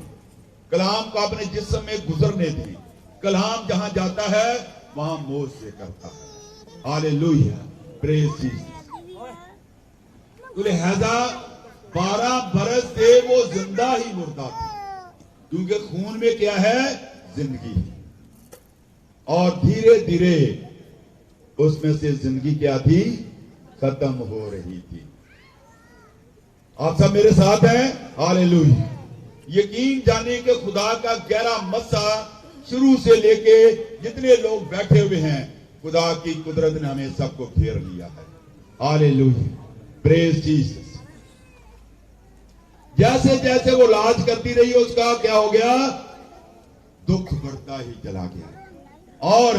कलाम को अपने जिस्म में गुजरने दें। कलाम जहां जाता है वहां मौज से करता है। हालेलुया। Praise Jesus. तो लिहाजा 12 बरस से वो जिंदा ही मुर्दा था, क्योंकि खून में क्या है, जिंदगी। और धीरे धीरे उसमें से जिंदगी क्या थी, खत्म हो रही थी। आप सब मेरे साथ हैं? हालेलुया। यकीन जाने के खुदा का गहरा मसा शुरू से लेके जितने लोग बैठे हुए हैं, खुदा की कुदरत ने हमें सबको घेर लिया है। हालेलुया। Praise Jesus. जैसे जैसे वो इलाज करती रही, उसका क्या हो गया, दुख बढ़ता ही चला गया। और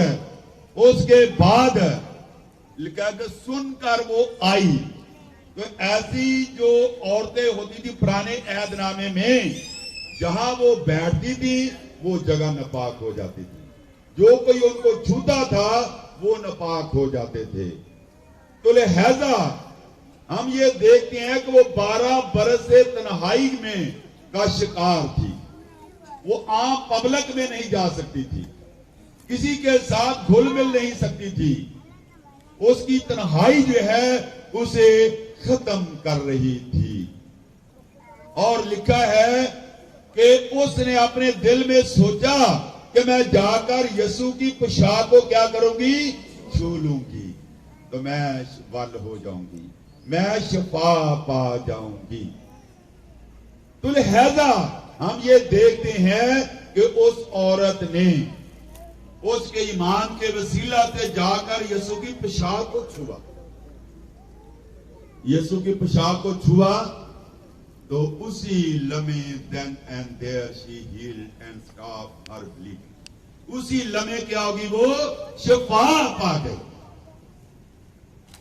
उसके बाद लिखा कि सुनकर वो आई। तो ऐसी जो औरतें होती थी पुराने ऐदनामे में, जहां वो बैठती थी वो जगह नापाक हो जाती थी। जो कोई उनको छूता था वो नापाक हो जाते थे। तो लिहाजा हम ये देखते हैं कि वो 12 बरस से तन्हाई में का शिकार थी। वो आम पब्लिक में नहीं जा सकती थी, किसी के साथ घुल मिल नहीं सकती थी। उसकी तन्हाई जो है उसे खत्म कर रही थी। और लिखा है कि उसने अपने दिल में सोचा कि मैं जाकर यीशु की पोशाक को क्या करूंगी, छू लूंगी तो मैं वल हो जाऊंगी, मैं शिफा पा जाऊंगी। तो लिहाजा हम ये देखते हैं कि उस औरत ने उसके ईमान के वसीला से जाकर यीशु की पोशाक को छुआ। यीशु की पोशाक को छुआ तो उसी लम्हे then and there she healed and stop her bleeding. उसी लम्हे क्या होगी, वो शिफा पा गई।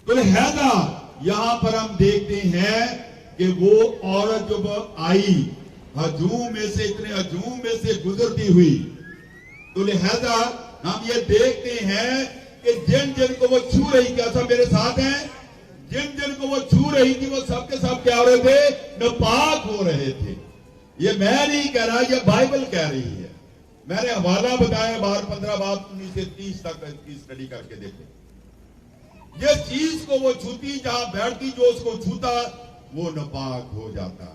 तो लिहाजा यहां पर हम देखते हैं कि वो औरत जब आई हजूम में से, इतने हजूम में से गुजरती हुई, तो लिहाजा हम ये देखते हैं कि जिन जिन को वो छू रही, क्या सब मेरे साथ हैं, जिन जिन को वो छू रही थी वो सबके सब क्या हो रहे थे, नापाक हो रहे थे। ये मैं नहीं कह रहा, ये बाइबल कह रही है। मैंने हवाला बताया 12-15 बाब 19 से 30 तक की स्टडी करके देखें। ये चीज को वो छूती, जहां बैठती, जो उसको छूता वो नापाक हो जाता।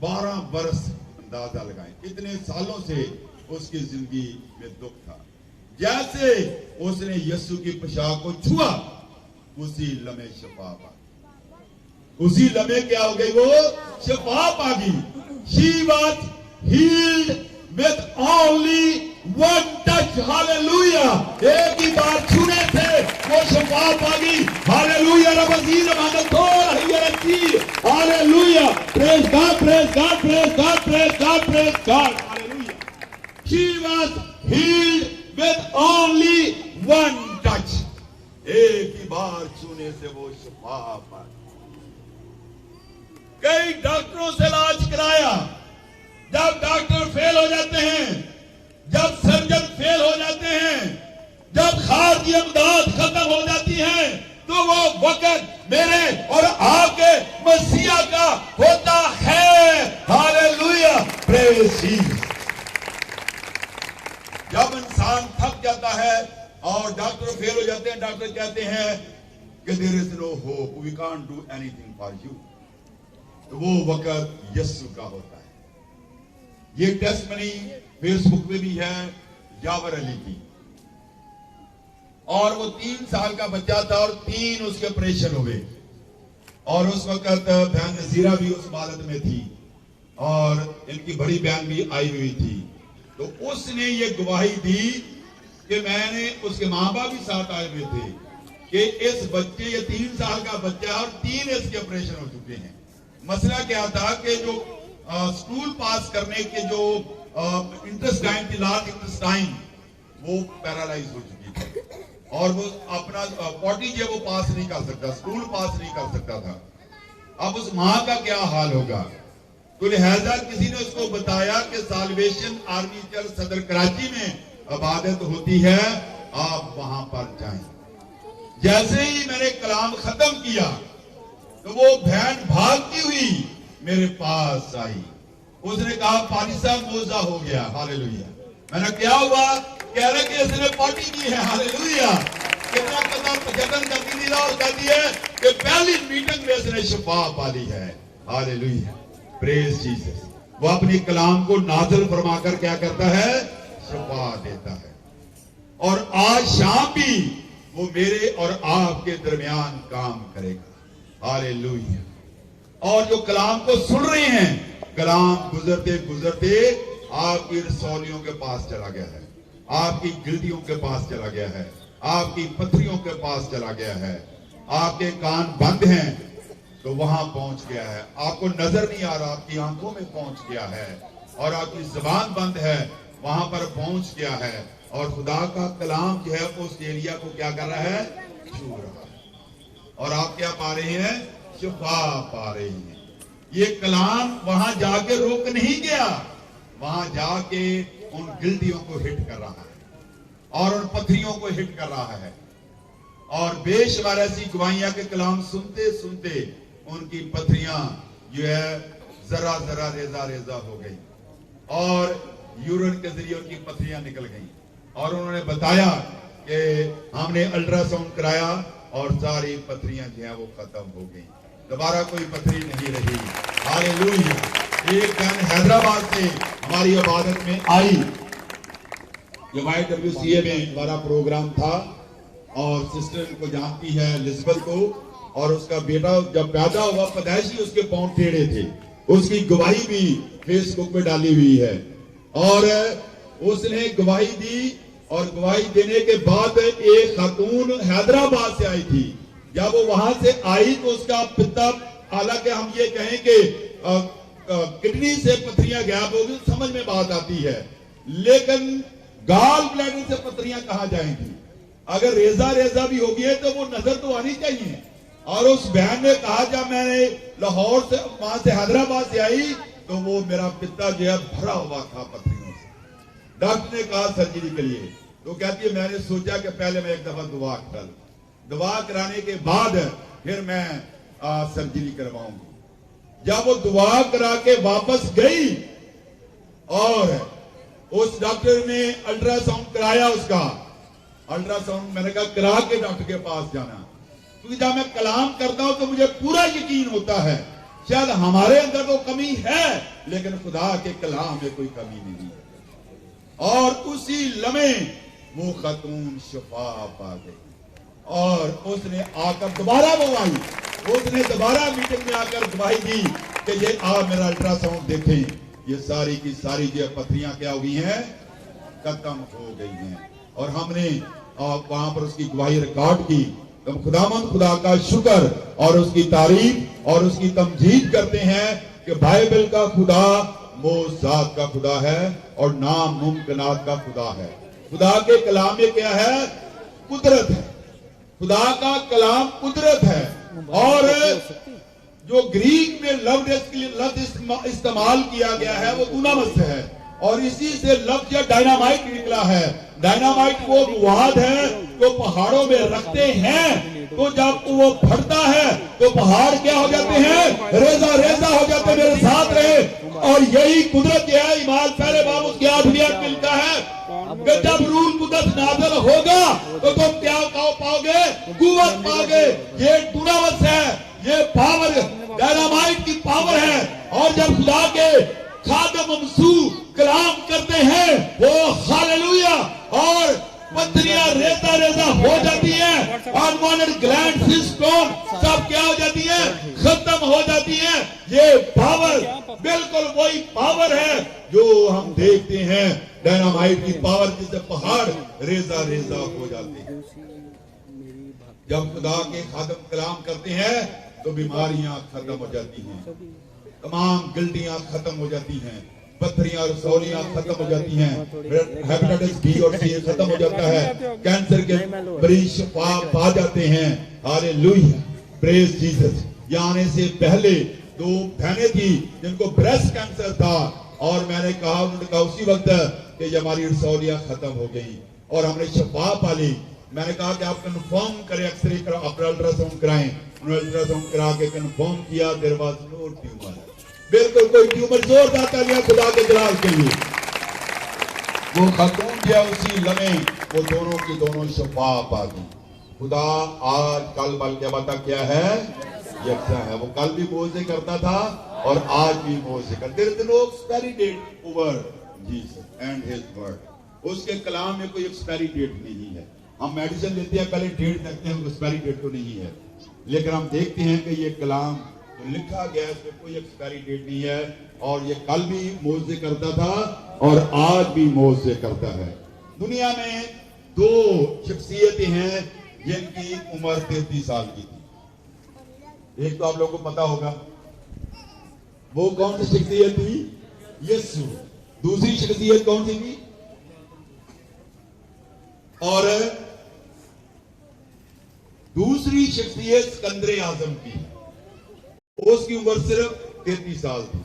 12 बरस अंदाजा लगाएं कितने सालों से उसकी जिंदगी में दुख था। जैसे उसने यीशु की पोशाक को छुआ उसी लम्हे शिफा पा, उसी लम्हे क्या हो गई, वो शिफा पा गई। She was healed with only one touch. Hallelujah. एक ही बार छूने से वो शिफा पा गई। Hallelujah. रबजीर मांगो तो hallelujah. Praise God, praise God, praise God, praise God. Hallelujah. She was healed with only one touch. एक ही बार छूने से वो शिफा पा। कई डॉक्टरों से इलाज कराया, जब डॉक्टर फेल हो जाते हैं, जब सर्जन फेल हो जाते हैं, जब खार की इमदाद खत्म हो जाती है, तो वो वक्त मेरे और आपके मसीहा का होता है। Hallelujah, praise Jesus. जब इंसान थक जाता है और डॉक्टर फेल हो जाते हैं, डॉक्टर कहते हैं कि there is no hope, we can't do anything for you, तो वो वक्त यीशु का होता है। ये टेस्टमनी फेसबुक पे भी है यावर अली की, और वो 3 साल का बच्चा था और 3 उसके ऑपरेशन हुए, और उस वक्त बहन नजीरा भी उस हालत में थी और इनकी बड़ी बहन भी आई हुई थी। तो उसने ये गवाही दी कि मैंने, उसके माँ बाप भी साथ आए हुए थे, कि इस बच्चे, ये 3 साल का बच्चा और 3 इसके ऑपरेशन हो चुके हैं। मसला क्या था कि जो स्कूल पास करने के जो इंटेस्टाइन थी, लार्ज इंटेस्टाइन, वो पैरालाइज हो चुकी थी और वो अपना पॉटी जो वो पास नहीं कर सकता, स्कूल पास नहीं कर सकता था। अब उस माँ का क्या हाल होगा? तो लिहाजा किसी ने उसको बताया कि साल्वेशन आर्मी चर्च सदर कराची में इबादत होती है, आप वहां पर जाएं। जैसे ही मैंने कलाम खत्म किया तो वो बहन भागती हुई मेरे पास आई। उसने कहा पानी साहब मोजा हो गया। हालेलुया। मैंने क्या हुआ? कह रहे कि इसने पार्टी की है। हालेलुया। कितना कदम जतन करती थी और कहती है कि पहली मीटिंग में इसने शिफा पा ली है। Hallelujah, praise Jesus. वो अपने कलाम को नाज़िल फरमाकर क्या करता है? शिफा देता है। और आज शाम भी वो मेरे और आपके दरमियान काम करेगा। हालेलुया। और जो कलाम को सुन रहे हैं, कलाम गुजरते गुजरते आपकी रसौलियों के पास चला गया है, आपकी गिल्टियों के पास चला गया है, आपकी पथरियों के पास चला गया है। आपके कान बंद हैं तो वहां पहुंच गया है। आपको नजर नहीं आ रहा, आपकी आंखों में पहुंच गया है। और आपकी जुबान बंद है, वहां पर पहुंच गया है। और खुदा का कलाम जो है उस एरिया को क्या कर रहा है? छू रहा है। और आप क्या पा रहे हैं? शिफा पा रहे हैं। ये कलाम वहां जाके रोक नहीं गया, वहां जाके उन गिल्टियों को हिट कर रहा है और उन पथरियों को हिट कर रहा है। और बेशुमार ऐसी गवाहियां के कलाम सुनते सुनते उनकी पथरियां जो है जरा जरा रेजा रेजा हो गई और यूरिन के जरिए उनकी पथरियां निकल गई। और उन्होंने बताया कि हमने अल्ट्रासाउंड कराया और सारी पथरियां जो है वो खत्म हो गई, दोबारा कोई पथरी नहीं रही। हालेलुया। एक बहन हैदराबाद से हमारी इबादत में आई, जो YWCA में हमारा प्रोग्राम था, और सिस्टर को जानती है एलिजाबेथ को, और उसका बेटा जब पैदा हुआ पैदाइशी उसके पांव टेढ़े थे। उसकी गवाही भी फेसबुक पे डाली हुई है। और उसने गवाही दी और गवाही देने के बाद एक खातून हैदराबाद से आई थी। जब वो वहां से आई तो उसका पिता, हालांकि हम ये कहें कि किडनी से पथरियां गैप हो गई, समझ में बात आती है, लेकिन गाल ब्लैडर से पथरियां कहां जाएंगी? अगर रेजा रेजा भी होगी है तो वो नजर तो आनी चाहिए। और उस बहन ने कहा जब मैंने लाहौर से, वहां से हैदराबाद से आई, तो वो मेरा पिता जो है भरा हुआ था पथरियों से। डॉक्टर ने कहा सर्जरी के लिए, तो कहती है मैंने सोचा कि पहले मैं एक दफा दुआ करा लूं, दुआ कराने के बाद फिर मैं सर्जरी करवाऊंगी। जब वो दुआ करा के वापस गई और उस डॉक्टर ने अल्ट्रासाउंड कराया, उसका अल्ट्रासाउंड मैंने कहा करा के डॉक्टर के पास जाना, क्योंकि जब मैं कलाम करता हूं तो मुझे पूरा यकीन होता है शायद हमारे अंदर तो कमी है लेकिन खुदा के कलाम में कोई कमी नहीं है। और उसी लम्हे वो खातून शिफा पा गई और उसने आकर दोबारा वो आई, उसने दोबारा मीटिंग में आकर गवाही दी कि ये आप मेरा अल्ट्रासाउंड देखें, ये सारी की सारी जो पथरियां क्या हुई हैं, खत्म हो गई हैं। और हमने वहां पर उसकी गवाही रिकॉर्ड की। तो खुदामंद खुदा का शुक्र और उसकी तारीफ और उसकी तमजीद करते हैं कि बाइबल का खुदा मोजात का खुदा है और नामुमकिनात का खुदा है। खुदा के कलाम में क्या है? कुदरत है। खुदा का कलाम कुदरत है। और जो ग्रीक में लफ्ज इस्तेमाल किया गया है वो दुनामस है, और इसी से लफ्ज या डायनामाइट निकला है। डायनामाइट वो वाद है जो पहाड़ों में रखते हैं, तो जब वो फटता है तो पहाड़ क्या हो जाते हैं? रेजा रेजा हो जाते हैं। मेरे साथ रहे। और यही कुदरत है। ईमान पहले बाब उसकी 8वीं आयत में लिखा है कि जब रूह कुदरत नाज़िल होगा तो तुम क्या पाओगे? कुव्वत पाओगे। ये दुनामस है, ये पावर डायनामाइट की पावर है। और जब खुदा के खादम ममसू कलाम करते हैं वो हालेलुया, और पत्थरियां रेता रेता हो जाती है, अनवांटेड ग्लैंड स्टोन सब क्या हो जाती है? खत्म हो जाती है। ये पावर बिल्कुल वही पावर है जो हम देखते हैं, डायनामाइट की पावर, जिससे पहाड़ रेजा रेजा हो जाते हैं। जब खुदा के खादम कलाम करते हैं तो बीमारियां खत्म हो जाती हैं, तमाम गिल्टियां खत्म हो जाती हैं, पत्थरियां रसौलियां खत्म हो जाती हैं, हेपेटाइटिस बी और सी खत्म हो जाता है, कैंसर के मरीज शिफा पा जाते हैं। Hallelujah, praise Jesus. यहाँ आने से पहले 2 बहनें थी जिनको ब्रेस्ट कैंसर था, और मैंने कहा, उन्होंने कहा उसी वक्त कि ये हमारी रसौलियां खत्म हो गई और हमने शिफा पा ली। मैंने कहा कि आप कंफर्म करें, एक्सरे करा, अपना अल्ट्रासाउंड कराएं। उन्होंने अल्ट्रासाउंड करा के कंफर्म किया, देयर वाज नो ट्यूमर। बिल्कुल कोई ट्यूमर, जोरदार तालियां खुदा के जलाल के लिए। वो खातून किया उसी लम्हे वो दोनों की दोनों शिफा पा दी। खुदा आज कल बल्कि बता क्या है? यकसा है। वो कल भी मोज़े करता था और आज भी मोज़े करता। There is no expiry date over Jesus and his word. उसके कलाम में कोई एक्सपायरी डेट नहीं है। हम मेडिसिन लेते हैं, पहले डेट देखते हैं, एक्सपायरी डेट तो नहीं है, लेकिन हम देखते हैं कि ये कलाम तो लिखा गया है, इसमें कोई एक्सपायरी डेट नहीं है। और ये कल भी मोज़े करता था और आज भी मोज़े करता है। दुनिया में 2 शख्सियतें हैं जिनकी उम्र 33 साल की थी। एक तो आप लोगों को पता होगा, वो कौन सी शख्सियत थी? यीशु। दूसरी शख्सियत कौन सी थी? और दूसरी शख्सियत सिकंदर आजम की। उसकी उम्र सिर्फ 33 साल थी,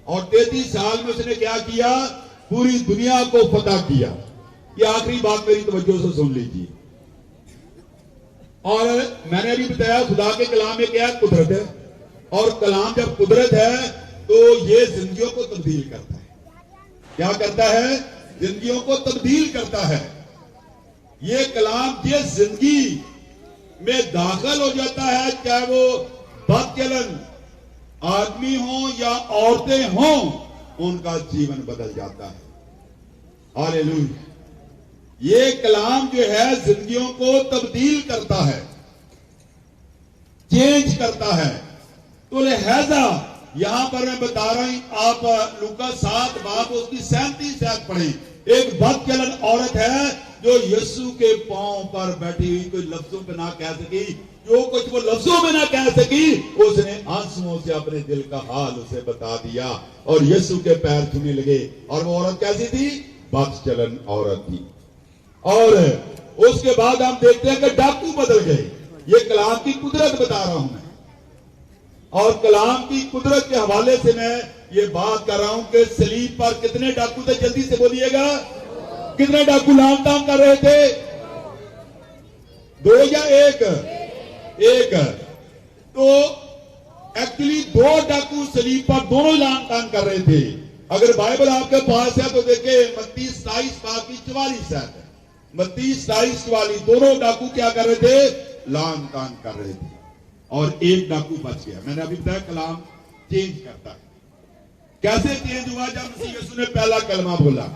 और 33 साल में उसने क्या किया? पूरी दुनिया को फतह किया। ये आखिरी बात मेरी तवज्जो से सुन लीजिए। और मैंने अभी बताया खुदा के कलाम में क्या कुदरत है, और कलाम जब कुदरत है तो ये जिंदगियों को तब्दील करता है। क्या करता है? जिंदगियों को तब्दील करता है। ये कलाम ये जिंदगी में दाखिल हो जाता है, चाहे वो बदचलन आदमी हो या औरतें हों, उनका जीवन बदल जाता है। हालेलुया। ये कलाम जो है जिंदगियों को तब्दील करता है, चेंज करता है। तो लिहाजा यहां पर मैं बता रहा हूं, आप लूका 7 बाब उसकी 37 आयत पढ़ें। एक बदचलन औरत है जो यीशु के पांव पर बैठी हुई, कोई लफ्जों पे ना कह सकी, जो कुछ वो लफ्जों में ना कह सकी, उसने आंसुओं से अपने दिल का हाल उसे बता दिया और यीशु के पैर छूने लगे। और वो औरत कैसी थी? बदचलन औरत थी। और उसके बाद हम देखते हैं कि डाकू बदल गए। ये कलाम की कुदरत बता रहा हूं मैं, और कलाम की कुदरत के हवाले से मैं ये बात कर रहा हूं कि सलीब पर कितने डाकू थे? जल्दी से बोलिएगा, कितने डाकू लाम ताम कर रहे थे? 2 या 1? 1। तो एक्चुअली 2 डाकू सलीब पर दोनों लाम ताम कर रहे थे। अगर बाइबल आपके पास है तो देखिए मत्ती 27 बाब की 44 है। मत्ती 27 44 दोनों डाकू क्या कर रहे थे? लाम ताम कर रहे थे, और एक डाकू बच गया। मैंने अभी बताया कलाम चेंज करता है। कैसे चेंज हुआ? जब मसीह यीशु ने पहला कलमा बोला,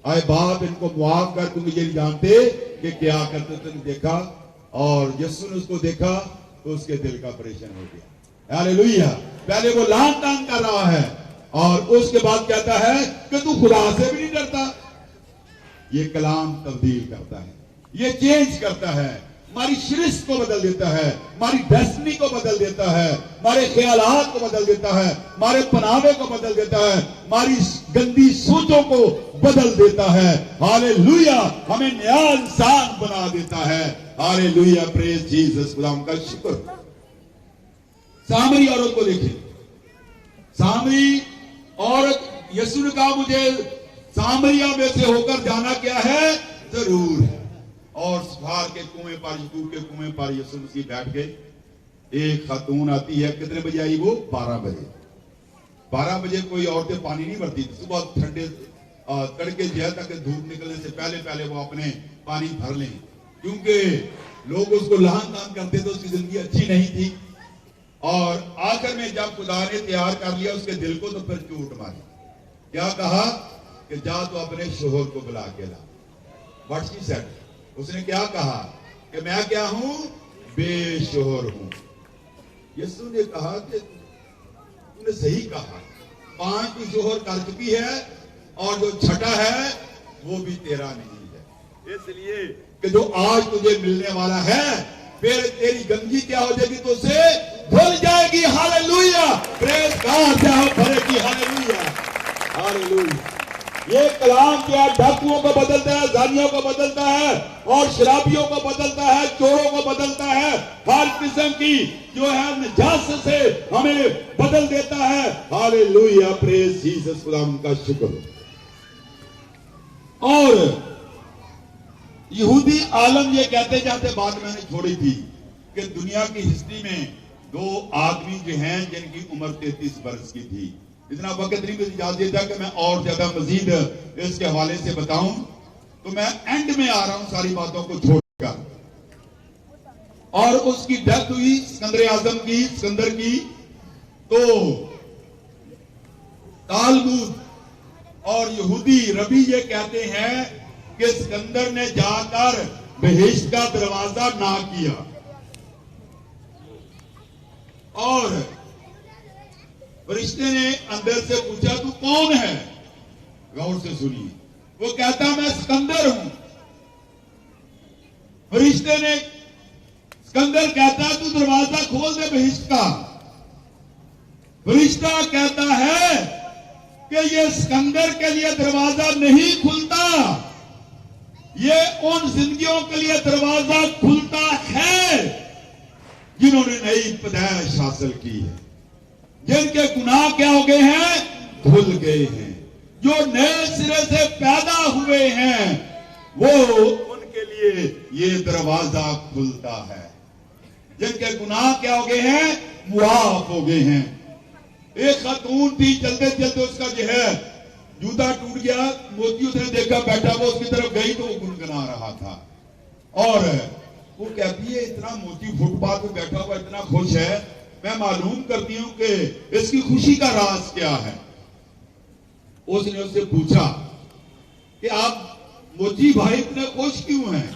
आए बाप इनको मुआफ कर, क्योंकि ये नहीं जानते कि क्या करते। तुमने देखा, और यीशु ने उसको देखा तो उसके दिल का ऑपरेशन हो गया। हालेलुया। पहले वो लान तान कर रहा है, और उसके बाद कहता है कि तू खुदा से भी नहीं डरता। ये कलाम तब्दील करता है, ये चेंज करता है। हमारी सृष्टि को बदल देता है, हमारी डेस्टिनी को बदल देता है, हमारे ख्यालात को बदल देता है, हमारे पनावे को बदल देता है, हमारी गंदी सोचों को बदल देता है। हालेलुया, हमें नया इंसान बना देता है। हालेलुया, प्रेज जीसस, खुदा का शुक्र। सामरी औरत को देखिए, सामरी औरत, यीशु ने कहा मुझे सामरिया में से होकर जाना क्या है, जरूर है। और सुधार के कुएं पर, यीशु के कुएं पर यीशु मसीह बैठ गए। एक खातून आती है, कितने बजे आई वो? 12 बजे। 12 बजे कोई औरतें पानी नहीं भरती थी। सुबह ठंडे तड़के जो है तक धूप निकलने से पहले पहले वो अपने पानी भर लें, क्योंकि लोग उसको लहान तान करते थे, उसकी जिंदगी अच्छी नहीं थी। और आखिर में जब खुदा ने तैयार कर लिया उसके दिल को, तो फिर चोट मारी। क्या कहा कि जा तो अपने शोहर को बुला के ला। व्हाट शी सेड, उसने क्या कहा कि मैं क्या हूं, बेशोहर हूं। यीशु ने कहा कि तूने सही कहा, 5 की शोहर कर चुकी है और जो छठा है वो भी तेरा नहीं है। इसलिए कि जो आज तुझे मिलने वाला है, फिर तेरी गंदगी क्या हो जाएगी, तो उसे धुल जाएगी। हालेलुया, प्रेज गॉड, क्या भरेगी। Hallelujah, hallelujah. ये कलाम क्या डाकुओं को बदलता है, जानियों को बदलता है, और शराबियों को बदलता है, चोरों को बदलता है, हर किस्म की जो है नजासत से हमें बदल देता है। हालेलुया, प्रेज जीसस, खुदा का शुक्र। और यहूदी आलम ये कहते जाते, बात मैंने छोड़ी थी कि दुनिया की हिस्ट्री में 2 आदमी जो हैं जिनकी उम्र 33 वर्ष की थी। इतना वक्त नहीं मुझे इजाजत देता कि मैं और ज्यादा मजीद इसके हवाले से बताऊं, तो मैं एंड में आ रहा हूं सारी बातों को छोड़कर। और उसकी डेथ हुई सिकंदर आजम की, सिकंदर की। तो तालमुद और यहूदी रबी ये कहते हैं कि सिकंदर ने जाकर बहिश्त का दरवाजा ना किया, और फरिश्ते ने अंदर से पूछा तू कौन है? गौर से सुनिए, वो कहता मैं सिकंदर हूं। फरिश्ते ने, सिकंदर कहता तू दरवाजा खोल दे बहिश्त का। फरिश्ता कहता है कि ये सिकंदर के लिए दरवाजा नहीं खुलता, ये उन जिंदगियों के लिए दरवाजा खुलता है जिन्होंने नई पैदाइश हासिल की है, जिनके गुनाह क्या हो गए हैं, धुल गए हैं, जो नए सिरे से पैदा हुए हैं, वो उनके लिए ये दरवाजा खुलता है। जिनके गुनाह क्या हो गए हैं, मुआफ हो गए हैं। एक खातून थी, चलते चलते उसका जो है जूता टूट गया, मोती उसने देखा बैठा, वो उसकी तरफ गई तो वो गुनगुना रहा था, और वो कहती है इतना मोती फुटपाथ पे बैठा हुआ इतना खुश है, मैं मालूम करती हूं कि इसकी खुशी का राज क्या है। उसने उससे पूछा कि आप मोची भाई इतने खुश क्यों हैं?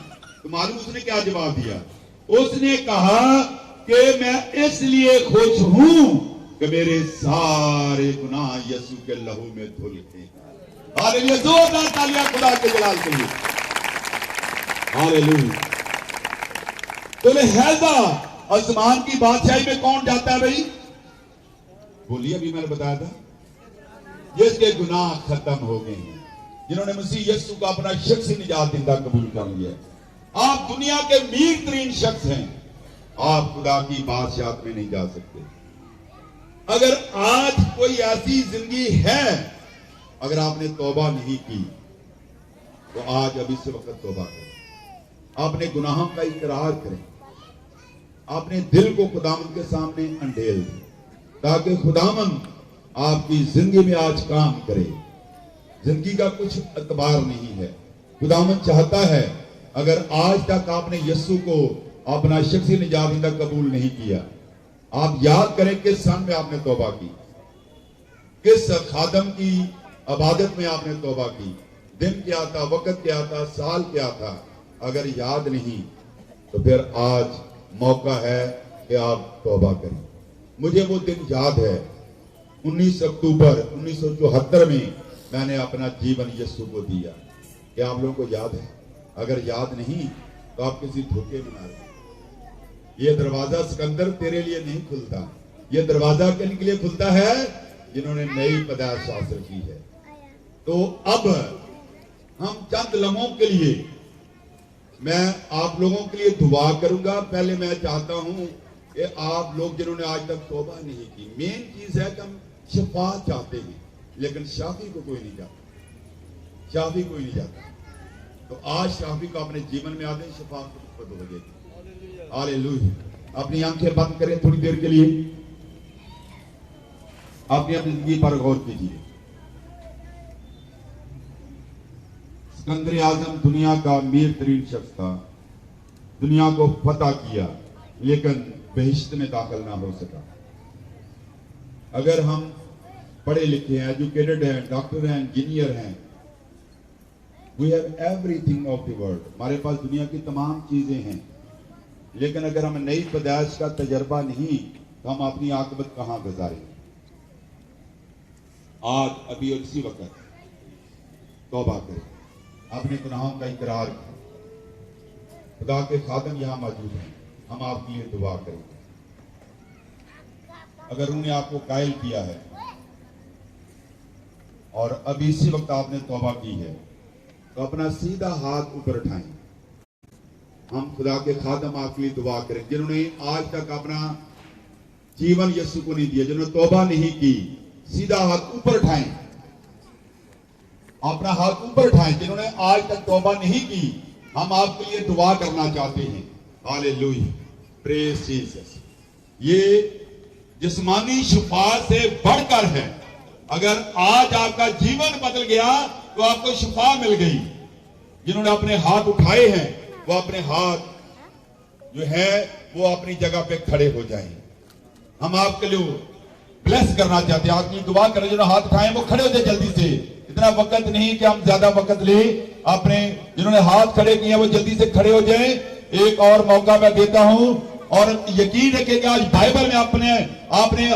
तो मालूम उसने क्या जवाब दिया? उसने कहा कि मैं इसलिए खुश हूं कि मेरे सारे गुनाह यीशु के लहू में धुल गए। हालेलुया, जोरदार तालियां खुदा के जलाल के लिए। हालेलुया। तो लिहाजा आसमान की बादशाही में कौन जाता है भाई? बोलिए, अभी मैंने बताया था, जिसके गुनाह खत्म हो गए हैं, जिन्होंने मसीह यीशु का अपना शख्सी निजात देंदा कबूल कर लिया है। आप दुनिया के मीर तरीन शख्स हैं, आप खुदा की बादशाहत में नहीं जा सकते। अगर आज कोई ऐसी जिंदगी है, अगर आपने तौबा नहीं की, तो आज अभी से वक्त तौबा करें, अपने गुनाहों का इकरार करें, अपने दिल को खुदावंद के सामने अंडेल दें, ताकि खुदावंद आपकी जिंदगी में आज काम करे। जिंदगी का कुछ एतबार नहीं है। खुदावंद चाहता है, अगर आज तक आपने यीशु को अपना शख्सी निजात देंदा कबूल नहीं किया, आप याद करें किस सन में आपने तौबा की, किस खादम की इबादत में आपने तौबा की, दिन क्या था, वक्त क्या था, साल क्या था। अगर याद नहीं तो फिर आज मौका है कि आप तौबा करें। मुझे वो दिन याद है, 19 अक्टूबर 1974 में मैंने अपना जीवन यीशु को दिया। क्या आप लोगों को याद है? अगर याद नहीं तो आप किसी धोखे में ना रहें। ये दरवाजा सिकंदर तेरे लिए नहीं खुलता, ये दरवाजा किन के लिए खुलता है? जिन्होंने नई पैदाइश हासिल की है। तो अब हम चंद लम्हों के लिए मैं आप लोगों के लिए दुआ करूंगा। पहले मैं चाहता हूं कि आप लोग जिन्होंने आज तक तौबा नहीं की, मेन चीज है कि हम शिफा चाहते हैं, लेकिन शाफी को कोई नहीं जाता, शाफी कोई नहीं जाता। तो आज शाफी को अपने जीवन में आते शिफा खुद हो जाएगी। हालेलुया। अपनी आंखें बंद करें थोड़ी देर के लिए, अपनी जिंदगी पर गौर कीजिए। सिकंदर आजम दुनिया का अमीर तरीन शख्स था, दुनिया को फतह किया, लेकिन बहिश्त में दाखिल ना हो सका। अगर हम पढ़े लिखे हैं, एजुकेटेड हैं, डॉक्टर हैं, इंजीनियर हैं, we have everything of the world, हमारे पास दुनिया की तमाम चीजें हैं, लेकिन अगर हमें नई पैदाइश का तजर्बा नहीं तो हम अपनी आकबत कहां गुजारेंगे? आज अभी इसी वक्त तौबा करें, अपने गुनाहों का इकरार करें। खुदा के खादम यहां मौजूद हैं, हम आपके लिए दुआ करेंगे। अगर उन्होंने आपको कायल किया है और अभी इसी वक्त आपने तौबा की है, तो अपना सीधा हाथ ऊपर उठाएं। हम खुदा के खादम आपके लिए दुआ करें। जिन्होंने आज तक अपना जीवन यीशु को नहीं दिया, जिन्होंने तौबा नहीं की, सीधा हाथ ऊपर उठाएं, अपना हाथ ऊपर उठाएं। जिन्होंने आज तक तौबा नहीं की, हम आपके लिए दुआ करना चाहते हैं। Hallelujah, praise Jesus. ये जिस्मानी शिफा से बढ़कर है। अगर आज आपका जीवन बदल गया तो आपको शिफा मिल गई। जिन्होंने अपने हाथ उठाए हैं वो अपने हाथ जो है वो अपनी जगह पे खड़े हो जाएं। हम आपके लिए ब्लेस करना चाहते हैं, आपकी दुआ करें। जिन्होंने हाथ उठाए वो खड़े हो जाए जल्दी से। इतना वक्त नहीं कि हम ज्यादा वक्त ले, अपने जिन्होंने हाथ खड़े किए वो जल्दी से खड़े हो जाएं। एक और मौका मैं देता हूं और यकीन रखें कि आज बाइबल में आपने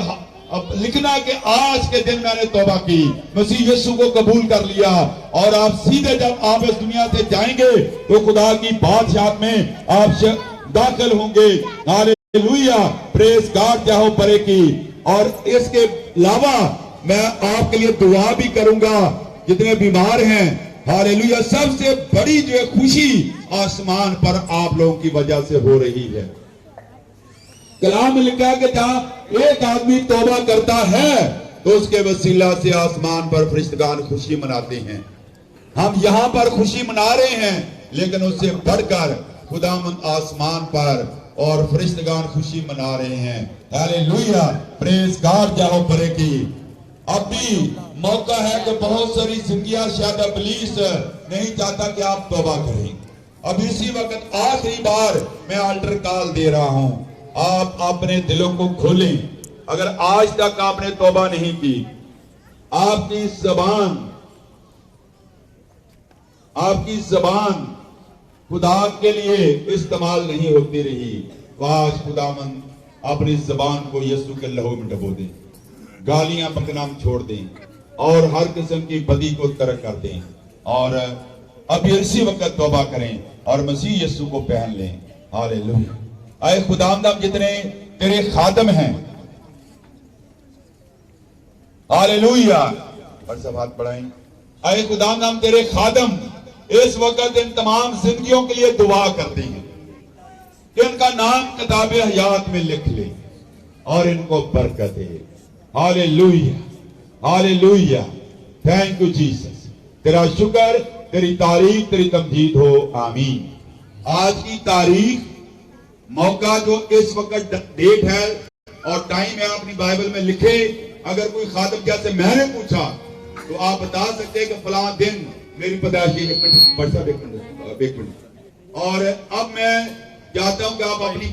लिखना कि आज के दिन मैंने तौबा की, मसीह यीशु को कबूल कर लिया, और आप सीधे जब आप इस दुनिया से जाएंगे तो खुदा की बादशाहत में आप दाखिल होंगे। हालेलुया, प्रेज गॉड, जाहो परे की। और इसके अलावा मैं आपके लिए दुआ भी करूंगा जितने बीमार हैं। हालेलुया, सबसे बड़ी जो खुशी आसमान पर आप लोगों की वजह से हो रही है। कलाम में लिखा है कि जहां एक आदमी तौबा करता है तो उसके वसीला से आसमान पर फरिश्तगान खुशी मनाते हैं। हम यहां पर खुशी मना रहे हैं, लेकिन उससे बढ़कर खुदावंद आसमान पर और फरिश्तगान खुशी मना रहे हैं। हालेलुया, प्रेज गॉड, जाओ परे की। अब भी मौका है कि बहुत सारी जिंदगियां शायद इब्लीस नहीं चाहता कि आप तौबा करें। अब इसी वक्त आखिरी बार मैं अल्टर कॉल दे रहा हूं, आप अपने दिलों को खोलें। अगर आज तक आपने तौबा नहीं की, आपकी जबान खुदा के लिए इस्तेमाल नहीं होती रही, तो आज खुदामंद अपनी जबान को यीशु के लहू में डबो दें, गालियां बकनाम छोड़ दें और हर किस्म की बदी को तरक कर दें, और अभी इसी वक्त तौबा करें और मसीह यीशु को पहन लें। हालेलुया। आए खुदावंद, हम जितने तेरे खादम हैं, हालेलुया, और सब हाथ बढ़ाएं। आए खुदावंद, हम तेरे खादम इस वक्त इन तमाम जिंदगियों के लिए दुआ करते हैं कि इनका नाम किताबे हयात में लिख ले और इनको बरकत दे। Hallelujah, hallelujah, thank you Jesus. तेरा शुक्र, तेरी तारीफ, तेरी तमजीद हो, आमीन। आज की तारीख, मौका जो इस वक्त डेट है और टाइम है, अपनी बाइबल में लिखे। अगर कोई खादम जैसे मैंने पूछा तो आप बता सकते हैं कि फलां दिन मेरी पैदाइश। एक मिनट। और अब मैं चाहता हूं कि आप अपनी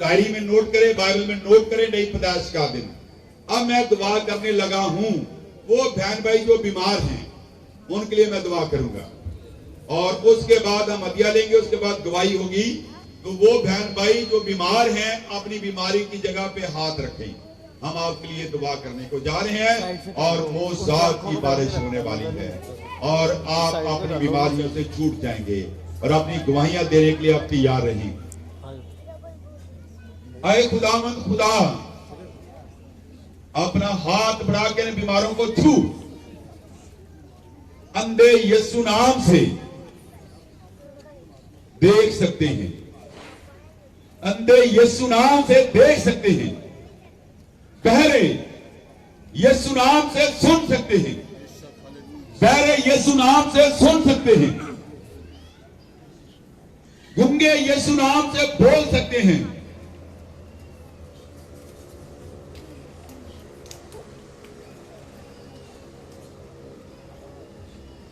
डायरी में नोट करें, बाइबल में नोट करें नई पैदाइश का दिन। अब मैं दुआ करने लगा हूं, वो बहन भाई जो बीमार हैं उनके लिए मैं दुआ करूंगा, और उसके बाद हम हदिया लेंगे, उसके बाद गवाही होगी। तो वो बहन भाई जो बीमार हैं अपनी बीमारी की जगह पे हाथ रखें। हम आपके लिए दुआ करने को जा रहे हैं और मौसाद की बारिश होने वाली है और आप अपनी बीमारियों से छूट जाएंगे। और अपनी गवाहियां देने के लिए आप तैयार रहें। आए खुदावंद खुदा, अपना हाथ बढ़ा के इन बीमारों को छू, अंधे यीशु नाम से देख सकते हैं, अंधे यीशु नाम से देख सकते हैं, बहरे यीशु नाम से सुन सकते हैं, बहरे यीशु नाम से सुन सकते हैं, गूंगे यीशु नाम से बोल सकते हैं।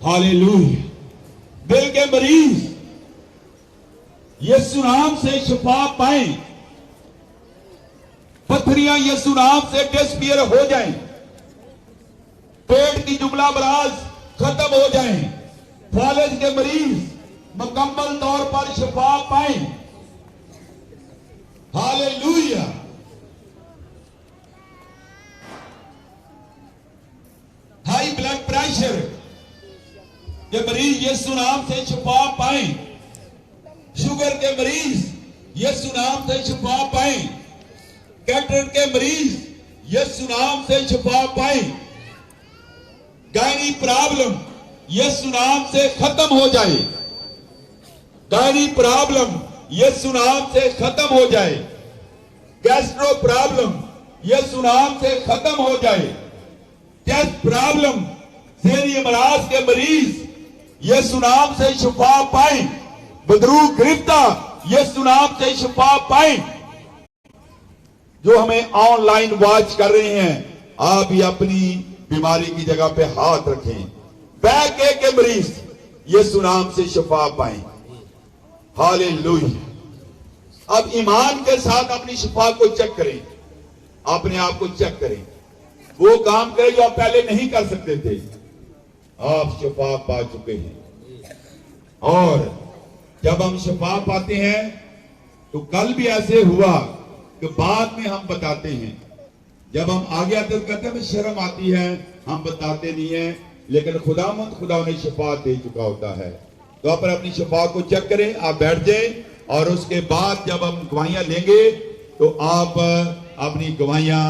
हालेलुया। दिल के मरीज यीशु नाम से शिफा पाएं, पत्थरियां यीशु नाम से डिस्पियर हो जाएं, पेट की जुमला बराज खत्म हो जाएं, फालिज के मरीज मुकम्मल तौर पर शिफा पाएं। हालेलुया। हाई ब्लड प्रेशर के मरीज यीशु नाम से शिफा पाएं, शुगर के मरीज यीशु नाम से शिफा पाएं, कैंसर के मरीज यीशु नाम से शिफा पाएं, गायनी प्रॉब्लम यीशु नाम से खत्म हो जाए, गायनी प्रॉब्लम यीशु नाम से खत्म हो जाए, गैस्ट्रो प्रॉब्लम यीशु नाम से खत्म हो जाए, चेस्ट प्रॉब्लम ज़हनी अमराज के मरीज यीशु नाम से शिफा पाएं, बदरू गिरफ्ता यीशु नाम से शिफा पाएं। जो हमें ऑनलाइन वॉच कर रहे हैं, आप भी अपनी बीमारी की जगह पे हाथ रखें, बैक के मरीज यीशु नाम से शिफा पाएं। हालेलुया। अब ईमान के साथ अपनी शिफा को चेक करें, अपने आप को चेक करें, वो काम करें जो आप पहले नहीं कर सकते थे, आप शिफा पा चुके हैं। और जब हम शिफा पाते हैं तो कल भी ऐसे हुआ कि बाद में हम बताते हैं, जब हम आगे आते तो कहते हैं शर्म आती है, हम बताते नहीं है, लेकिन खुदा उन्हें शिफा दे चुका होता है। तो आप अपनी शिफा को चेक करें, आप बैठ जाएं और उसके बाद जब हम गवाहियां लेंगे तो आप अपनी गवाहियां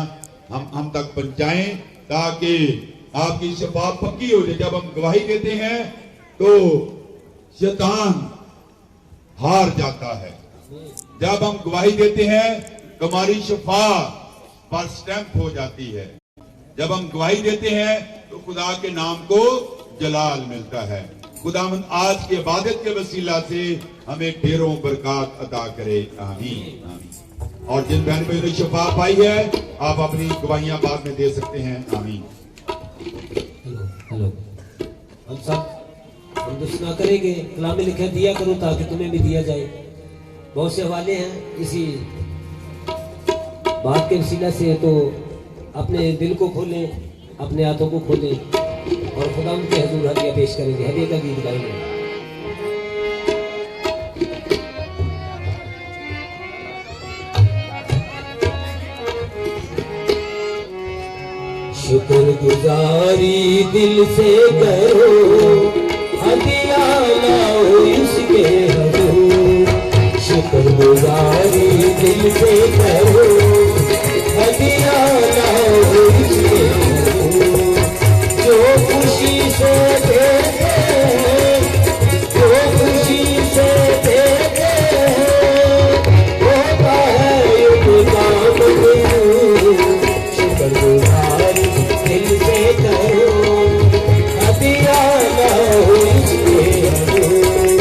हम तक पहुंचाएं, ताकि आपकी शिफा पक्की हो जाए। जब हम गवाही देते हैं तो शैतान हार जाता है। जब हम गवाही देते हैं तो हमारी शिफा पर स्टैंप हो जाती है। जब हम गवाही देते हैं तो खुदा के नाम को जलाल मिलता है। खुदावंद आज की इबादत के वसीला से हमें ढेरों बरकत अता करे, आमीन आमीन। और जिन बहन भाइयों ने शिफा पाई है, आप अपनी गवाहियां बाद में दे सकते हैं, आमीन। हेलो, हम सब हम दुआ करेंगे, कलाम में लिखा दिया करो ताकि तुम्हें भी दिया जाए। बहुत से हवाले हैं इसी बात के वसीला से, तो अपने दिल को खोलें, अपने हाथों को खोलें और खुदा उनके हजूर हदिया पेश करेंगे। हदिया का गीत गाएंगे। शुक्रगुजारी दिल से करो, हदिया लाओ इसके हजूर। शुक्रगुजारी दिल से करो, हदिया लाओ इसके हजूर। जो खुशी से देते हैं, जो खुशी से देते हैं, होता है उनका मंजूर। शुक्रगुजारी दिल से करो, हदिया लाओ इसके हजूर।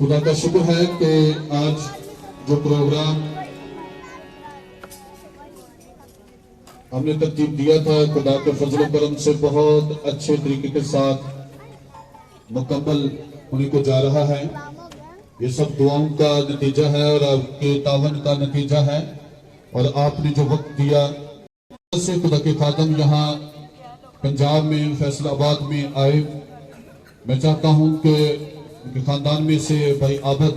खुदा का शुक्र है कि आज जो प्रोग्राम हमने तरतीब दिया था खुदा के फजल करम से बहुत अच्छे तरीके के साथ मुकम्मल होने को जा रहा है। ये सब दुआओं का नतीजा है और आपके तावन का नतीजा है। और आपने जो वक्त दिया से खुदा के खादम यहाँ पंजाब में फैसलाबाद में आए। मैं चाहता हूँ कि उनके खानदान में से भाई आबद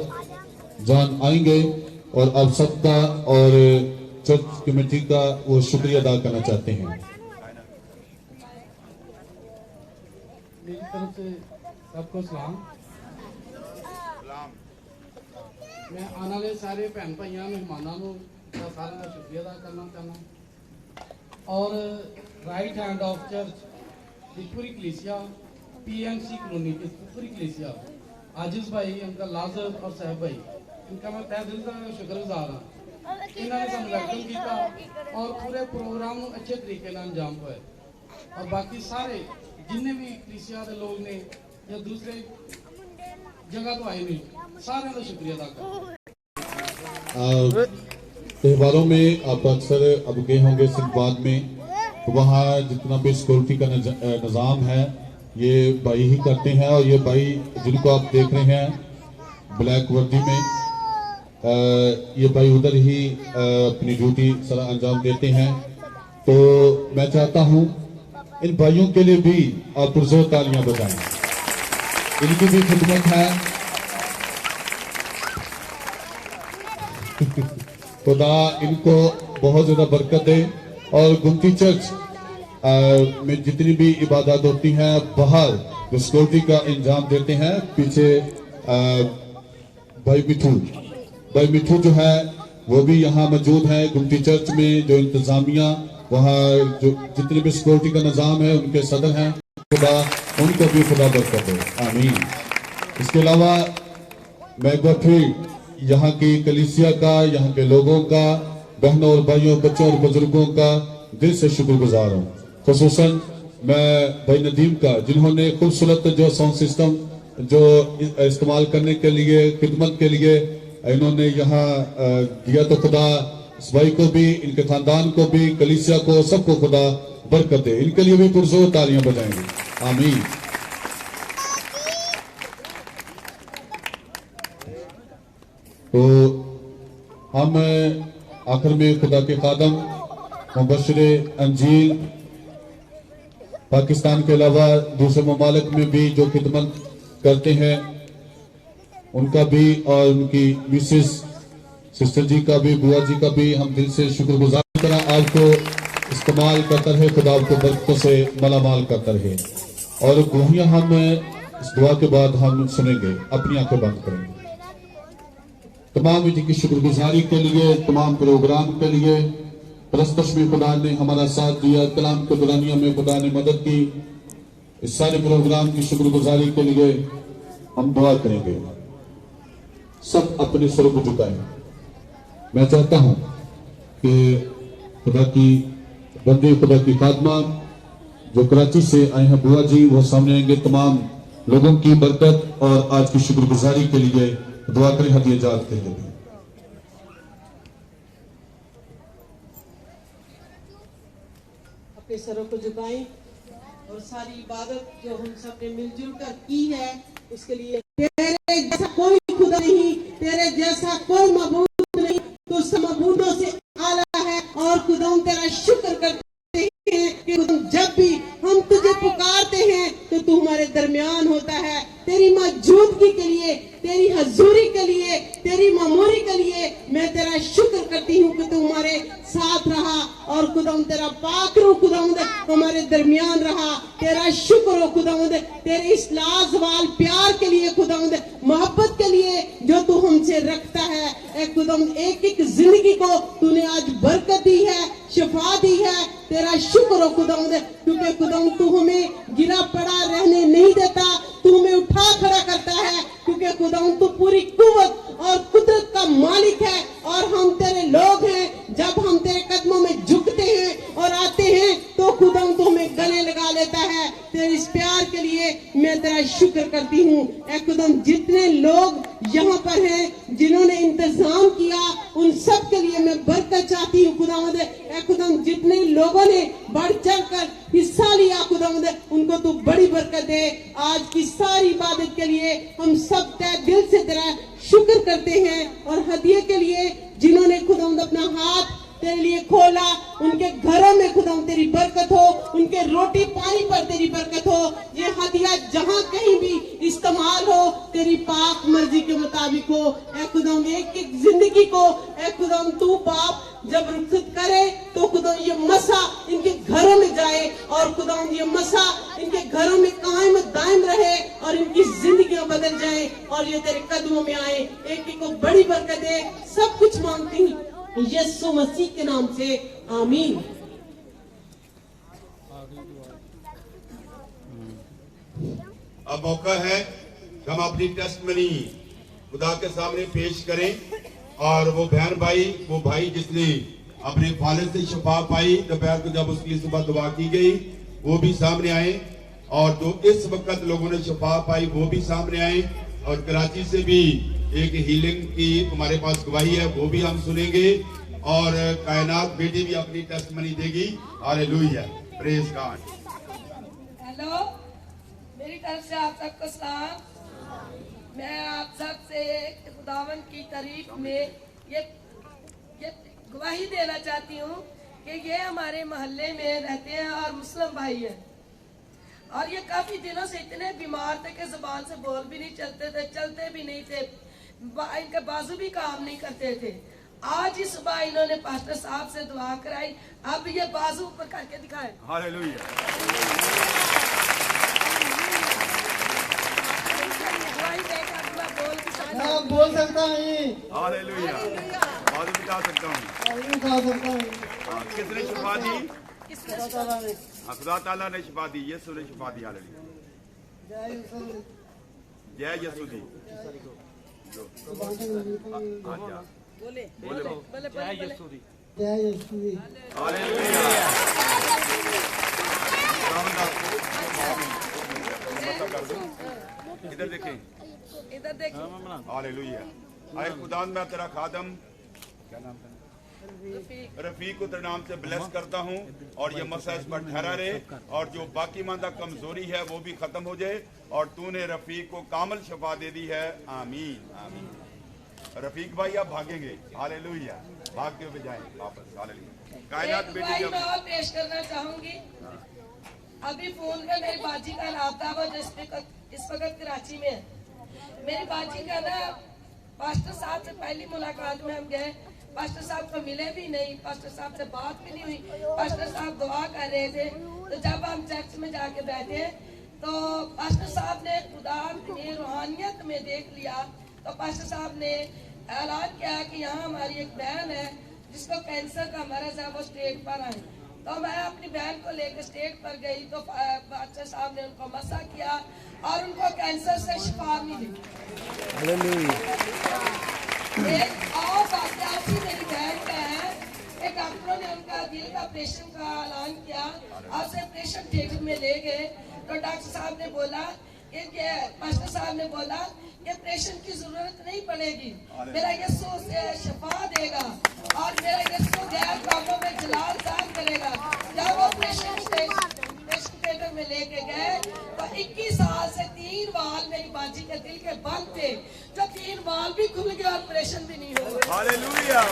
जान आएंगे और आप सबका और चर्च कमेटी का वो शुक्रिया अदा करना चाहते हैं। मेरी तरफ से सबको सलाम। मैं आने वाले सारे भैन भाइयों मेहमानों का सारा का शुक्रिया अदा करना चाहना और राइट हैंड ऑफ चर्च की पूरी कलीसिया PMC कॉलोनी की पूरी कलीसिया आजिज भाई उनका लाजर और साहब भाई इनका मैं तहे दिल का शुक्रगुजार हाँ। इन्होंने सब वेलकम किया और पूरे प्रोग्राम को अच्छे तरीके से अंजाम पाया और बाकी सारे जिन्हें भी कलीसिया के लोग ने या दूसरे जगह तो आए नहीं सारे का शुक्रिया अदा कर। त्योहारों में आप अक्सर अब गए होंगे सिंधबाद में, तो वहाँ जितना भी सिक्योरिटी का निज़ाम है ये भाई ही करते हैं। और ये भाई जिनको आप देख रहे हैं ब्लैक वर्दी में, ये भाई उधर ही अपनी ड्यूटी सारा अंजाम देते हैं। तो मैं चाहता हूं इन भाइयों के लिए भी आप पुरजोर तालियां बजाएं। इनकी भी खिदमत है। खुदा इनको बहुत ज्यादा बरकत दे। और गुमती चर्च में जितनी भी इबादत होती हैं बाहर जो सिक्योरिटी का इंतजाम देते हैं, पीछे भाई मिठू जो है वो भी यहाँ मौजूद है गुमती चर्च में। जो इंतजामिया वहाँ जो जितने भी सिक्योरिटी का निज़ाम है उनके सदर हैं, खुदा उनको भी खुदा बरकत दे, आमीन। इसके अलावा मैं एक बार फिर यहाँ की कलीसिया का, यहाँ के लोगों का, बहनों और भाइयों, बच्चों और बुजुर्गों का दिल से शुक्रगुजार हूँ। खुसूसन मैं भाई नदीम का, जिन्होंने खूबसूरत जो साउंड सिस्टम जो इस्तेमाल करने के लिए खिदमत के लिए इन्होंने यहाँ दिया, तो खुदा इस भाई को भी, इनके खानदान को भी, कलीसिया को, सबको खुदा बरकत दे। इनके लिए भी पुरजोर तालियां बजाएंगे, आमीन। तो हम आखिर में खुदा के खादम मुबश्शिरे अंजील पाकिस्तान के अलावा दूसरे ममालिक में भी जो खिदमत करते हैं उनका भी, और उनकी मिसेस सिस्टर जी का भी, बुआ जी का भी हम दिल से शुक्रगुजार तरह आपको इस्तेमाल करता रहे। खुदा आपको बरकतों से मालामाल करता रहे। और गुहियां हम इस दुआ के बाद हम सुनेंगे, अपनी आंखें बंद करेंगे। तमाम जी की शुक्रगुजारी के लिए, तमाम प्रोग्राम के लिए, प्रस्तश में खुदा ने हमारा साथ दिया, कलाम के दुरानिया में खुदा ने मदद की। इस सारे प्रोग्राम की शुक्रगुजारी के लिए हम दुआ करेंगे। सब अपने सर को झुकाएं। मैं चाहता हूं कि खुदा की बंदे, खुदा की खादमा जो कराची से आए हैं बुआ जी, वो सामने आएंगे। तमाम लोगों की बरकत और आज की शुक्रगुजारी के लिए दुआ करें, हदिया जात के लिए। अपने सरों को झुकाएं और सारी इबादत जो हम सब ने मिलजुल कर की है उसके लिए। तेरे जैसा कोई खुदा नहीं, तेरे जैसा कोई मबूद नहीं, तो सब मबूदों से आला है। और खुदा तेरा शुक्र करते हैं कि जब भी हम तुझे पुकारते हैं तो तू हमारे दरमियान होता है। तेरी मौजूदगी के लिए, तेरी हजूरी के लिए, तेरी मामूरी के लिए मैं तेरा शुक्र करती हूँ कि तू हमारे साथ रहा। और खुदावंद तेरा पाक रूह खुदावंद हमारे दरमियान रहा। तेरा शुक्र हो खुदावंद तेरे इस लाजवाब प्यार के लिए, खुदावंद मोहब्बत के लिए जो तू हमसे रखता है। खुदावंद एक एक जिंदगी को तूने आज बरकत दी है, शफा दी है। तेरा शुक्र हो खुदावंद, क्योंकि खुदावंद तू हमें गिरा पड़ा रहने नहीं देता, तू हमें उठा खड़ा करता है। क्योंकि खुदावंद तू पूरी कुव्वत और कुदरत का मालिक है और हम तेरे लोग हैं। जब हम तेरे कदमों में झुकते हैं और आते हैं तो खुदावंद तू हमें गले लगा लेता है। तेरे इस प्यार के लिए मैं तेरा शुक्र करती हूँ। खुदावंद जितने लोग यहाँ पर हैं, जिन्होंने इंतजाम किया, उन सब के लिए मैं बरकत चाहती हूँ खुदावंद। ऐ खुदावंद, जितने लोगों ने बढ़ चढ़ कर हिस्सा लिया खुदावंद, उनको तू बड़ी बरकत दे। आज की सारी इबादत के लिए हम सब तय दिल से तेरा शुक्र करते हैं, और हदिये के लिए जिन्होंने खुदावंद अपना हाथ तेरे लिए खोला, उनके घरों में खुदावंद तेरी बरकत हो, उनके रोटी पानी पर तेरी बरकत हो। ये हदिया जहाँ कहीं भी इस्तेमाल हो, तेरी पाक मर्जी के मुताबिक हो। ऐ खुदावंद, एक एक जिंदगी को ऐ खुदावंद तू बाप जब रुखसत करे तो खुदावंद ये मसा इनके घरों में जाए, और खुदावंद ये मसा इनके घरों में कायम दायम रहे, और इनकी जिंदगियां बदल जाए, और ये तेरे कदमों में आए। एक एक को बड़ी बरकत दे। सब कुछ मांगती हूँ यीशु मसीह के नाम से, आमीन। अब मौका है कि हम अपनी टेस्टमनी खुदा के सामने पेश करें, और वो बहन भाई, वो भाई जिसने अपने फालिद से शफा पाई, दोपहर को जब उसकी सुबह दुआ की गई, वो भी सामने आए, और जो इस वक्त लोगों ने शफा पाई वो भी सामने आए, और कराची से भी एक हीलिंग की हमारे पास गवाही है, वो भी हम सुनेंगे, और कायनात बेटी भी अपनी टेस्टमनी देगी। Hallelujah, praise God. हेलो, मेरी तरफ से आप सबको सलाम। मैं आप सब से खुदावन की तारीफ में ये गवाही देना चाहती हूँ कि ये हमारे मोहल्ले में रहते हैं और मुस्लिम भाई हैं, और ये काफी दिनों से इतने बीमार थे कि जुबान से बोल भी नहीं चलते थे, चलते भी नहीं थे, इनके बाजू भी काम नहीं करते थे। आज ही सुबह इन्होंने पास्टर साहब से दुआ कराई, अब ये बाजू ऊपर करके दिखाए। हालेलुया। बोल सकता हूँ। हालेलुया, बाजू दिखा सकता हूँ। किसने शिफा दी? खुदा ताला ने शिफा दी, यीशु ने शिफा दी। हालेलुया, जय यीशु दी। बोले जय यीशु दी। हालेलुया, इधर देखें, इधर देखिए। हालेलुया। आए खुदा, मैं तेरा खादम, क्या नाम था? रफीक को तेरे नाम से ब्लेस करता हूँ, और ये मसा इस पर ठहरा रहे, और जो बाकी मांदा कमजोरी है वो भी खत्म हो जाए, और तूने रफीक को कामल शफा दे दी है। आमीन आमीन। रफीक भाई आप भागेंगे। हालेलुया, भागते हुए जाएं वापस। हालेलुया। कायनात बेटी मैं और पेश करना चाहूंगी। अभी फोन में मेरी बाजी का राब्ता हुआ, जो इस वक्त कराची में है। मेरी बाजी का ना पास्टर साहब से पहली मुलाकात में हम गए, पास्टर साहब को मिले भी नहीं, पास्टर साहब से बात भी नहीं हुई। पास्टर साहब दुआ कर रहे थे, तो जब हम चर्च में जाके बैठे तो पास्टर साहब ने खुदा ने रूहानियत में देख लिया, तो पास्टर साहब ने ऐलान किया कि यहाँ हमारी एक बहन है जिसको कैंसर का मरज है, वो स्टेज पर आए। तो मैं अपनी बहन को लेकर स्टेज पर गई, तो पास्टर साहब ने उनको मसा किया और उनको कैंसर से शिफा मिली। एक और बात मेरी बहन का है, एक डॉक्टरों ने उनका दिल का ऑपरेशन का ऐलान किया और से ऑपरेशन थिएटर में ले गए, तो डॉक्टर साहब ने बोला कि मास्टर साहब ने बोला कि ऑपरेशन की जरूरत नहीं पड़ेगी, मेरा यीशु से शिफा देगा और मेरा यीशु गैर कामों में जलाल जान करेगा। जब वो ऑपरेशन थिएटर में लेके गए तो 21 साल से 3 बाल मेरी बाजी के दिल के बंद थे, जो 3 बाल भी खुल गए और ऑपरेशन भी नहीं हो। हालेलुया,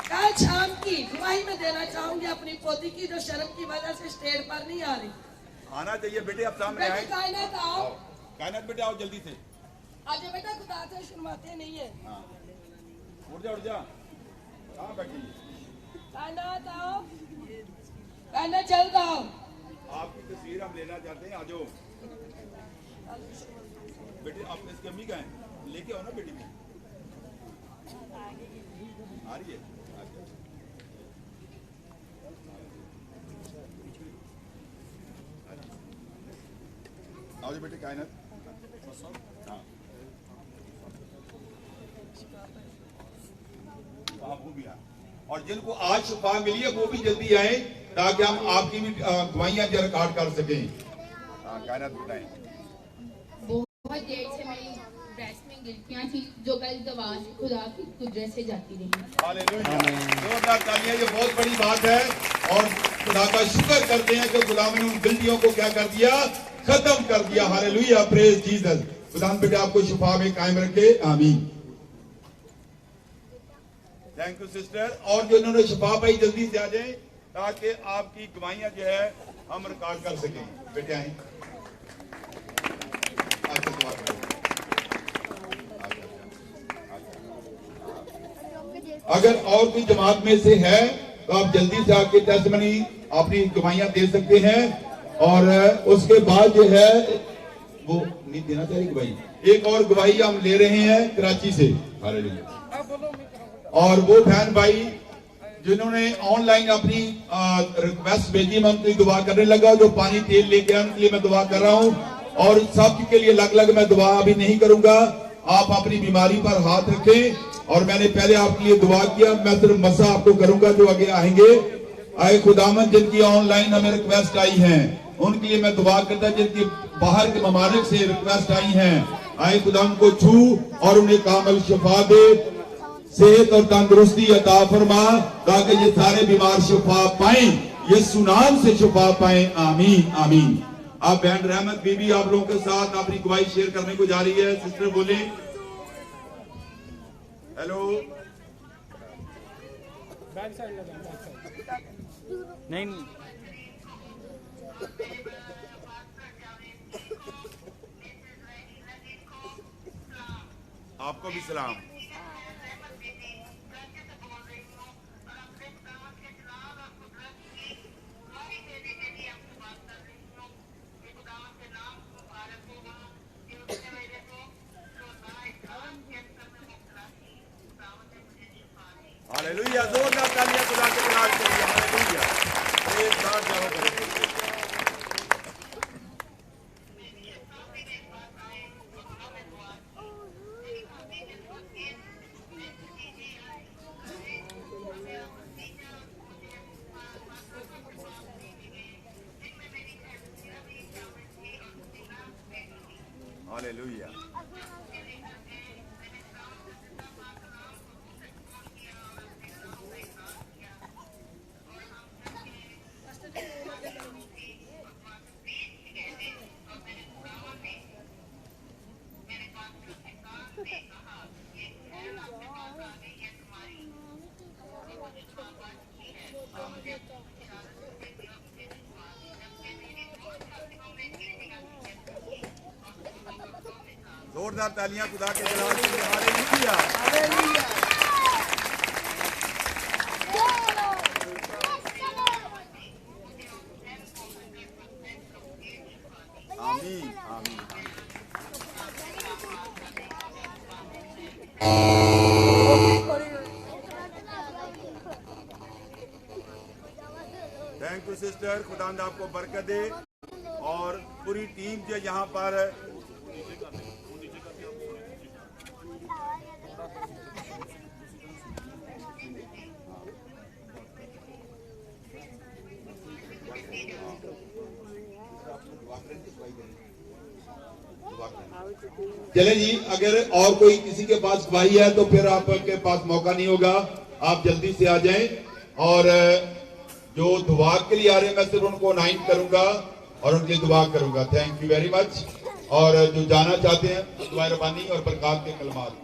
कल शाम की गवाही में देना चाहूंगी अपनी पोती की, जो शर्म की वजह से स्टेज पर नहीं आ रही। आना चाहिए बेटे, आप सामने आए। कायनात आओ, कायनात बेटे आओ जल्दी से। आज बेटा खुदा से शर्माते नहीं है। उठ जा। कहाँ बैठी? कायनात आओ, कायनात जल्द आओ। आपकी तस्वीर हम लेना चाहते हैं, आ जाओ बेटे। आप इसकी अम्मी का है, लेके आओ ना बेटी को। आ रही है? आओ बेटे कायनात। हाँ, वो भी आए, और जिनको आज शिफा मिली है वो भी जल्दी आए, ताकि हम आपकी भी गवाहियां रिकॉर्ड कर सकें। कायनात बताएं। वाली आवाज खुदा की कुदरत से जाती रही। हालेलुया। जोरदार तालियां, ये बहुत बड़ी बात है और खुदा का शुक्र करते हैं कि खुदा ने उन गिल्टियों को क्या कर दिया, खत्म कर दिया। Hallelujah, praise Jesus. खुदा बेटे आपको शिफा में कायम रखे, आमीन। Thank you sister. और जो इन्होंने शिफा पाई जल्दी से आ जाए ताकि आपकी गवाहियां जो है हम रिकॉर्ड कर सकें। बेटे आए, अगर और कोई जमात में से है तो आप जल्दी से आके टेस्टमनी अपनी गवाहियां दे सकते हैं। और उसके बाद जो है वो नहीं देना चाहिए गवाही, एक और गवाही हम ले रहे हैं कराची से। हालेलुया। और वो बहन भाई जिन्होंने ऑनलाइन अपनी रिक्वेस्ट भेजी, मैं उनकी दुआ करने लगा। जो पानी तेल लेके आए उनके लिए मैं दुआ कर रहा हूँ और सबके लिए अलग अलग मैं दुआ अभी नहीं करूंगा। आप अपनी बीमारी पर हाथ रखें और मैंने पहले आपके लिए दुआ किया, मैं सिर्फ मसा आपको करूंगा जो आगे आएंगे। आए खुदामंद जिनकी ऑनलाइन हमें रिक्वेस्ट आई है उनके लिए मैं दुआ करता, जिनकी बाहर के ममालिक से रिक्वेस्ट आई है, आए खुदा उनको छू और उन्हें कामिल शिफा दे, सेहत और तंदुरुस्ती अता फरमा ताकि ये सारे बीमार शिफा पाएं, यीशु नाम से शिफा पाएं। आमीन आमीन। आप बहन रहमत बीबी आप लोगों के साथ अपनी गवाही शेयर करने को जा रही है। सिस्टर बोले हेलो। बैक साइड लगा, बैक साइड नहीं आपको भी सलाम। हालेलुया। जोरदार तालियां खुदा के नाम के लिए। हालेलुया। एक साथ जाओ करें। हालेलुया। जोरदार तालियां खुदा के जलाल के लिए। हालेलुया। आमीन आमीन। थैंक यू सिस्टर, खुदावंद आपको बरकत दे और पूरी टीम जो यहाँ पर चले जी। अगर और कोई किसी के पास गवाही है तो फिर आपके पास मौका नहीं होगा, आप जल्दी से आ जाएं। और जो दुआ के लिए आ रहे हैं मैं सिर्फ उनको अनाउंस करूंगा और उनकी दुआ करूंगा। Thank you very much. और जो जाना चाहते हैं तो दुआ रबानी और बरकत के कलमात।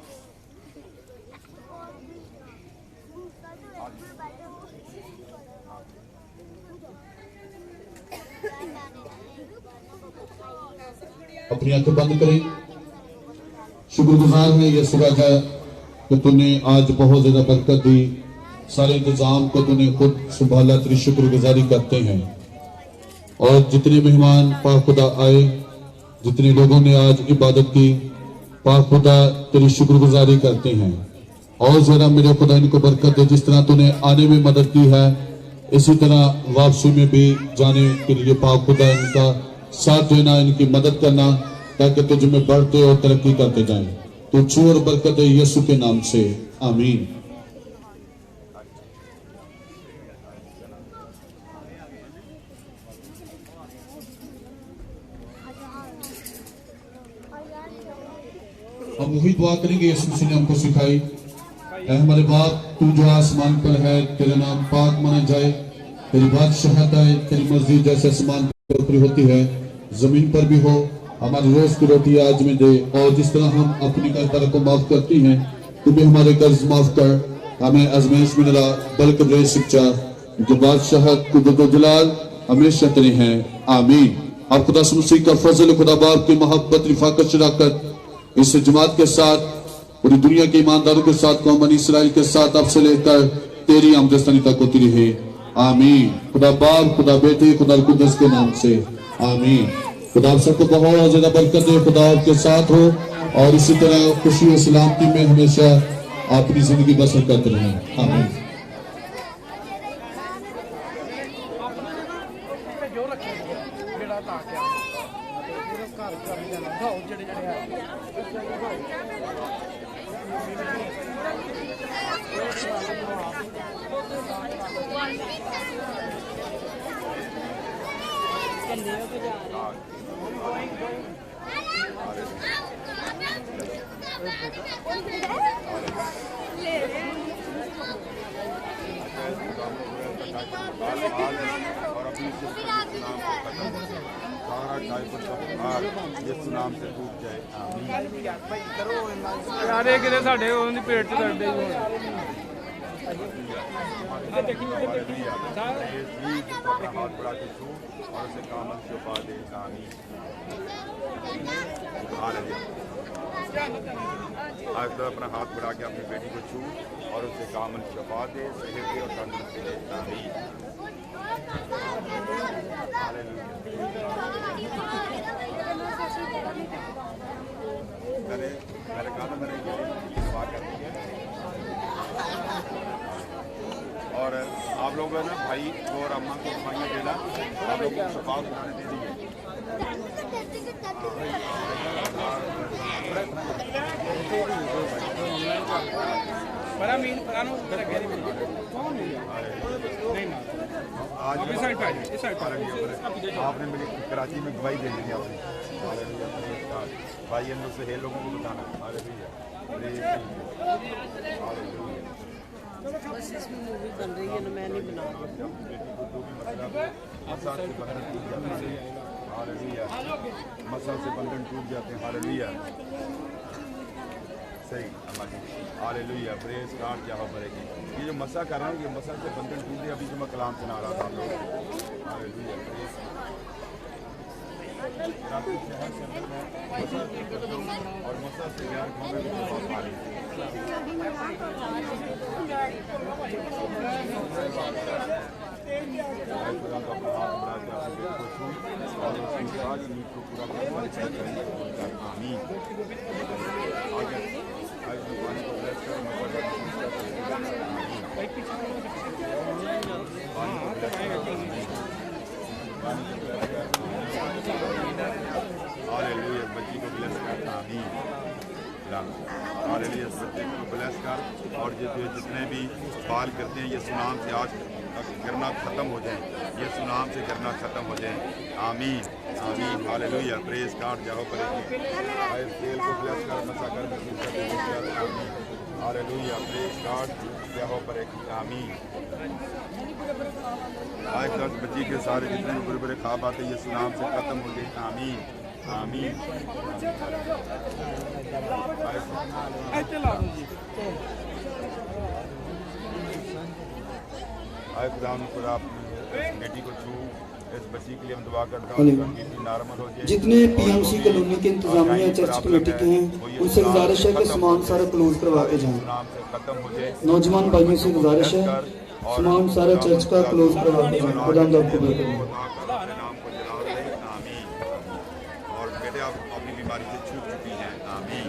अपनी आंखें बंद करें। शुक्रगुजार है यीशु राजा कि तूने आज बहुत ज्यादा बरकत दी, सारे इंतजाम को तूने खुद संभाला, तेरी शुक्रगुजारी करते हैं। और जितने मेहमान पाक खुदा आए, जितने लोगों ने आज इबादत की, पाक खुदा तेरी शुक्रगुजारी करते हैं। और जरा मेरे खुदा इनको बरकत दे, जिस तरह तूने आने में मदद की है इसी तरह वापसी में भी जाने के लिए पाक खुदा इनका साथ देना, इनकी मदद करना ताकि तुझ में बढ़ते और तरक्की करते जाएं। तो छू और बरकत दे यीशु के नाम से, आमीन। हम वही दुआ करेंगे यीशु मसीह ने हमको सिखाई। ऐ हमारे बाप, तू जो आसमान पर है, तेरा नाम पाक माना जाए, तेरी बादशाहत आए, तेरी मर्जी जैसे आसमान पर ऊपर होती है जमीन पर भी हो। हमारी रोज की रोटी आज में दे, और जिस तरह हम अपनी कर्ज को माफ करती हैं, तू भी हमारे कर्ज माफ कर। हमें आजमाइश में न ला, बल्कि दे शिक्षा, जो बादशाहत कुदरत और जलाल हमेशा तेरे हैं। आमीन। अब खुदा मसीह का फजल, खुदा बाप की मोहब्बत, रिफाकत, शराकत इस जमात के साथ, पूरी दुनिया के ईमानदारों के साथ, कौम बनी इसराइल के साथ अब से लेकर तेरी आमदस्तानी तक होती रहे। आमीन। खुदा बाप, खुदा बेटे, खुदा कुदस के नाम से आमीन। खुदा आप सबको बहुत ज्यादा बरकत दे, खुदा आपके साथ हो, और इसी तरह खुशी और सलामती में हमेशा अपनी जिंदगी बसर करते रहें। आमीन। नाम से टूट जाए। यारे किधर साढ़े उन्हें पेट से दर्द है हाथ बढ़ा के छू और उसे कामल शफा दे। आज तो अपना हाथ बढ़ा के अपनी बेटी को छू और उसे कामल शफा दे, सेहत दे और तंदुरुस्ती दे। मैंने कहा था मैंने दुआ करनी है, और आप लोग ना भाई और अम्मा को दवाइयाँ देना, आप लोगों को शफा बनाने दे दी है। आज आपने मेरी कराची में गवाही दे दी आपने भाई, इन से लोगों को बताना। बस इसमें मूवी बन रही है ना, मैं नहीं बना रहा। मसा से बंधन टूट जाते हैं। हालेलुया। सही अम्मा जी, हालेलुया। Praise God. क्या हो पड़ेगी ये जो मसा कर रहा है, ये मसा से बंधन टूट गया। अभी जो मैं कलाम सुना रहा था आप लोग। हालेलुया। और मसा से यार हालेलुया। बच्ची को ब्लेस करता। आमीन। हालेलुया। बच्चे को ब्लेस कर, और जितने भी सवाल करते हैं ये सुनाम से आज करना ख़त्म हो जाए, ये सुनाम से करना ख़त्म हो जाए। आमीन। आमीन। हालेलुया। Praise God. जाओ करेगी तेल को ब्लेस कर, मसा कर। हालेलुया। Praise God. जाओ करेगी। आमीन। आज तक बच्ची के सारे जितने भी बुरे बुरे ख्वाब आते ये सुनाम से ख़त्म हो गए। आमीन। आमीन। आए खुदा बेटी को छू, इस बच्ची के लिए हम दुआ करता हूँ नॉर्मल हो जाए। जितने पीएमसी कॉलोनी के इंतजामिया चर्च कमेटी के हैं उनसे गुजारिश है कि सामान सारा क्लोज करवा के जाएं। नौजवान भाइयों से गुजारिश है सामान सारा चर्च का क्लोज करवा के जाएं। खुदा आपको बेहतर और बेटे आप अपनी बीमारी से छूट चुकी हैं। आमीन।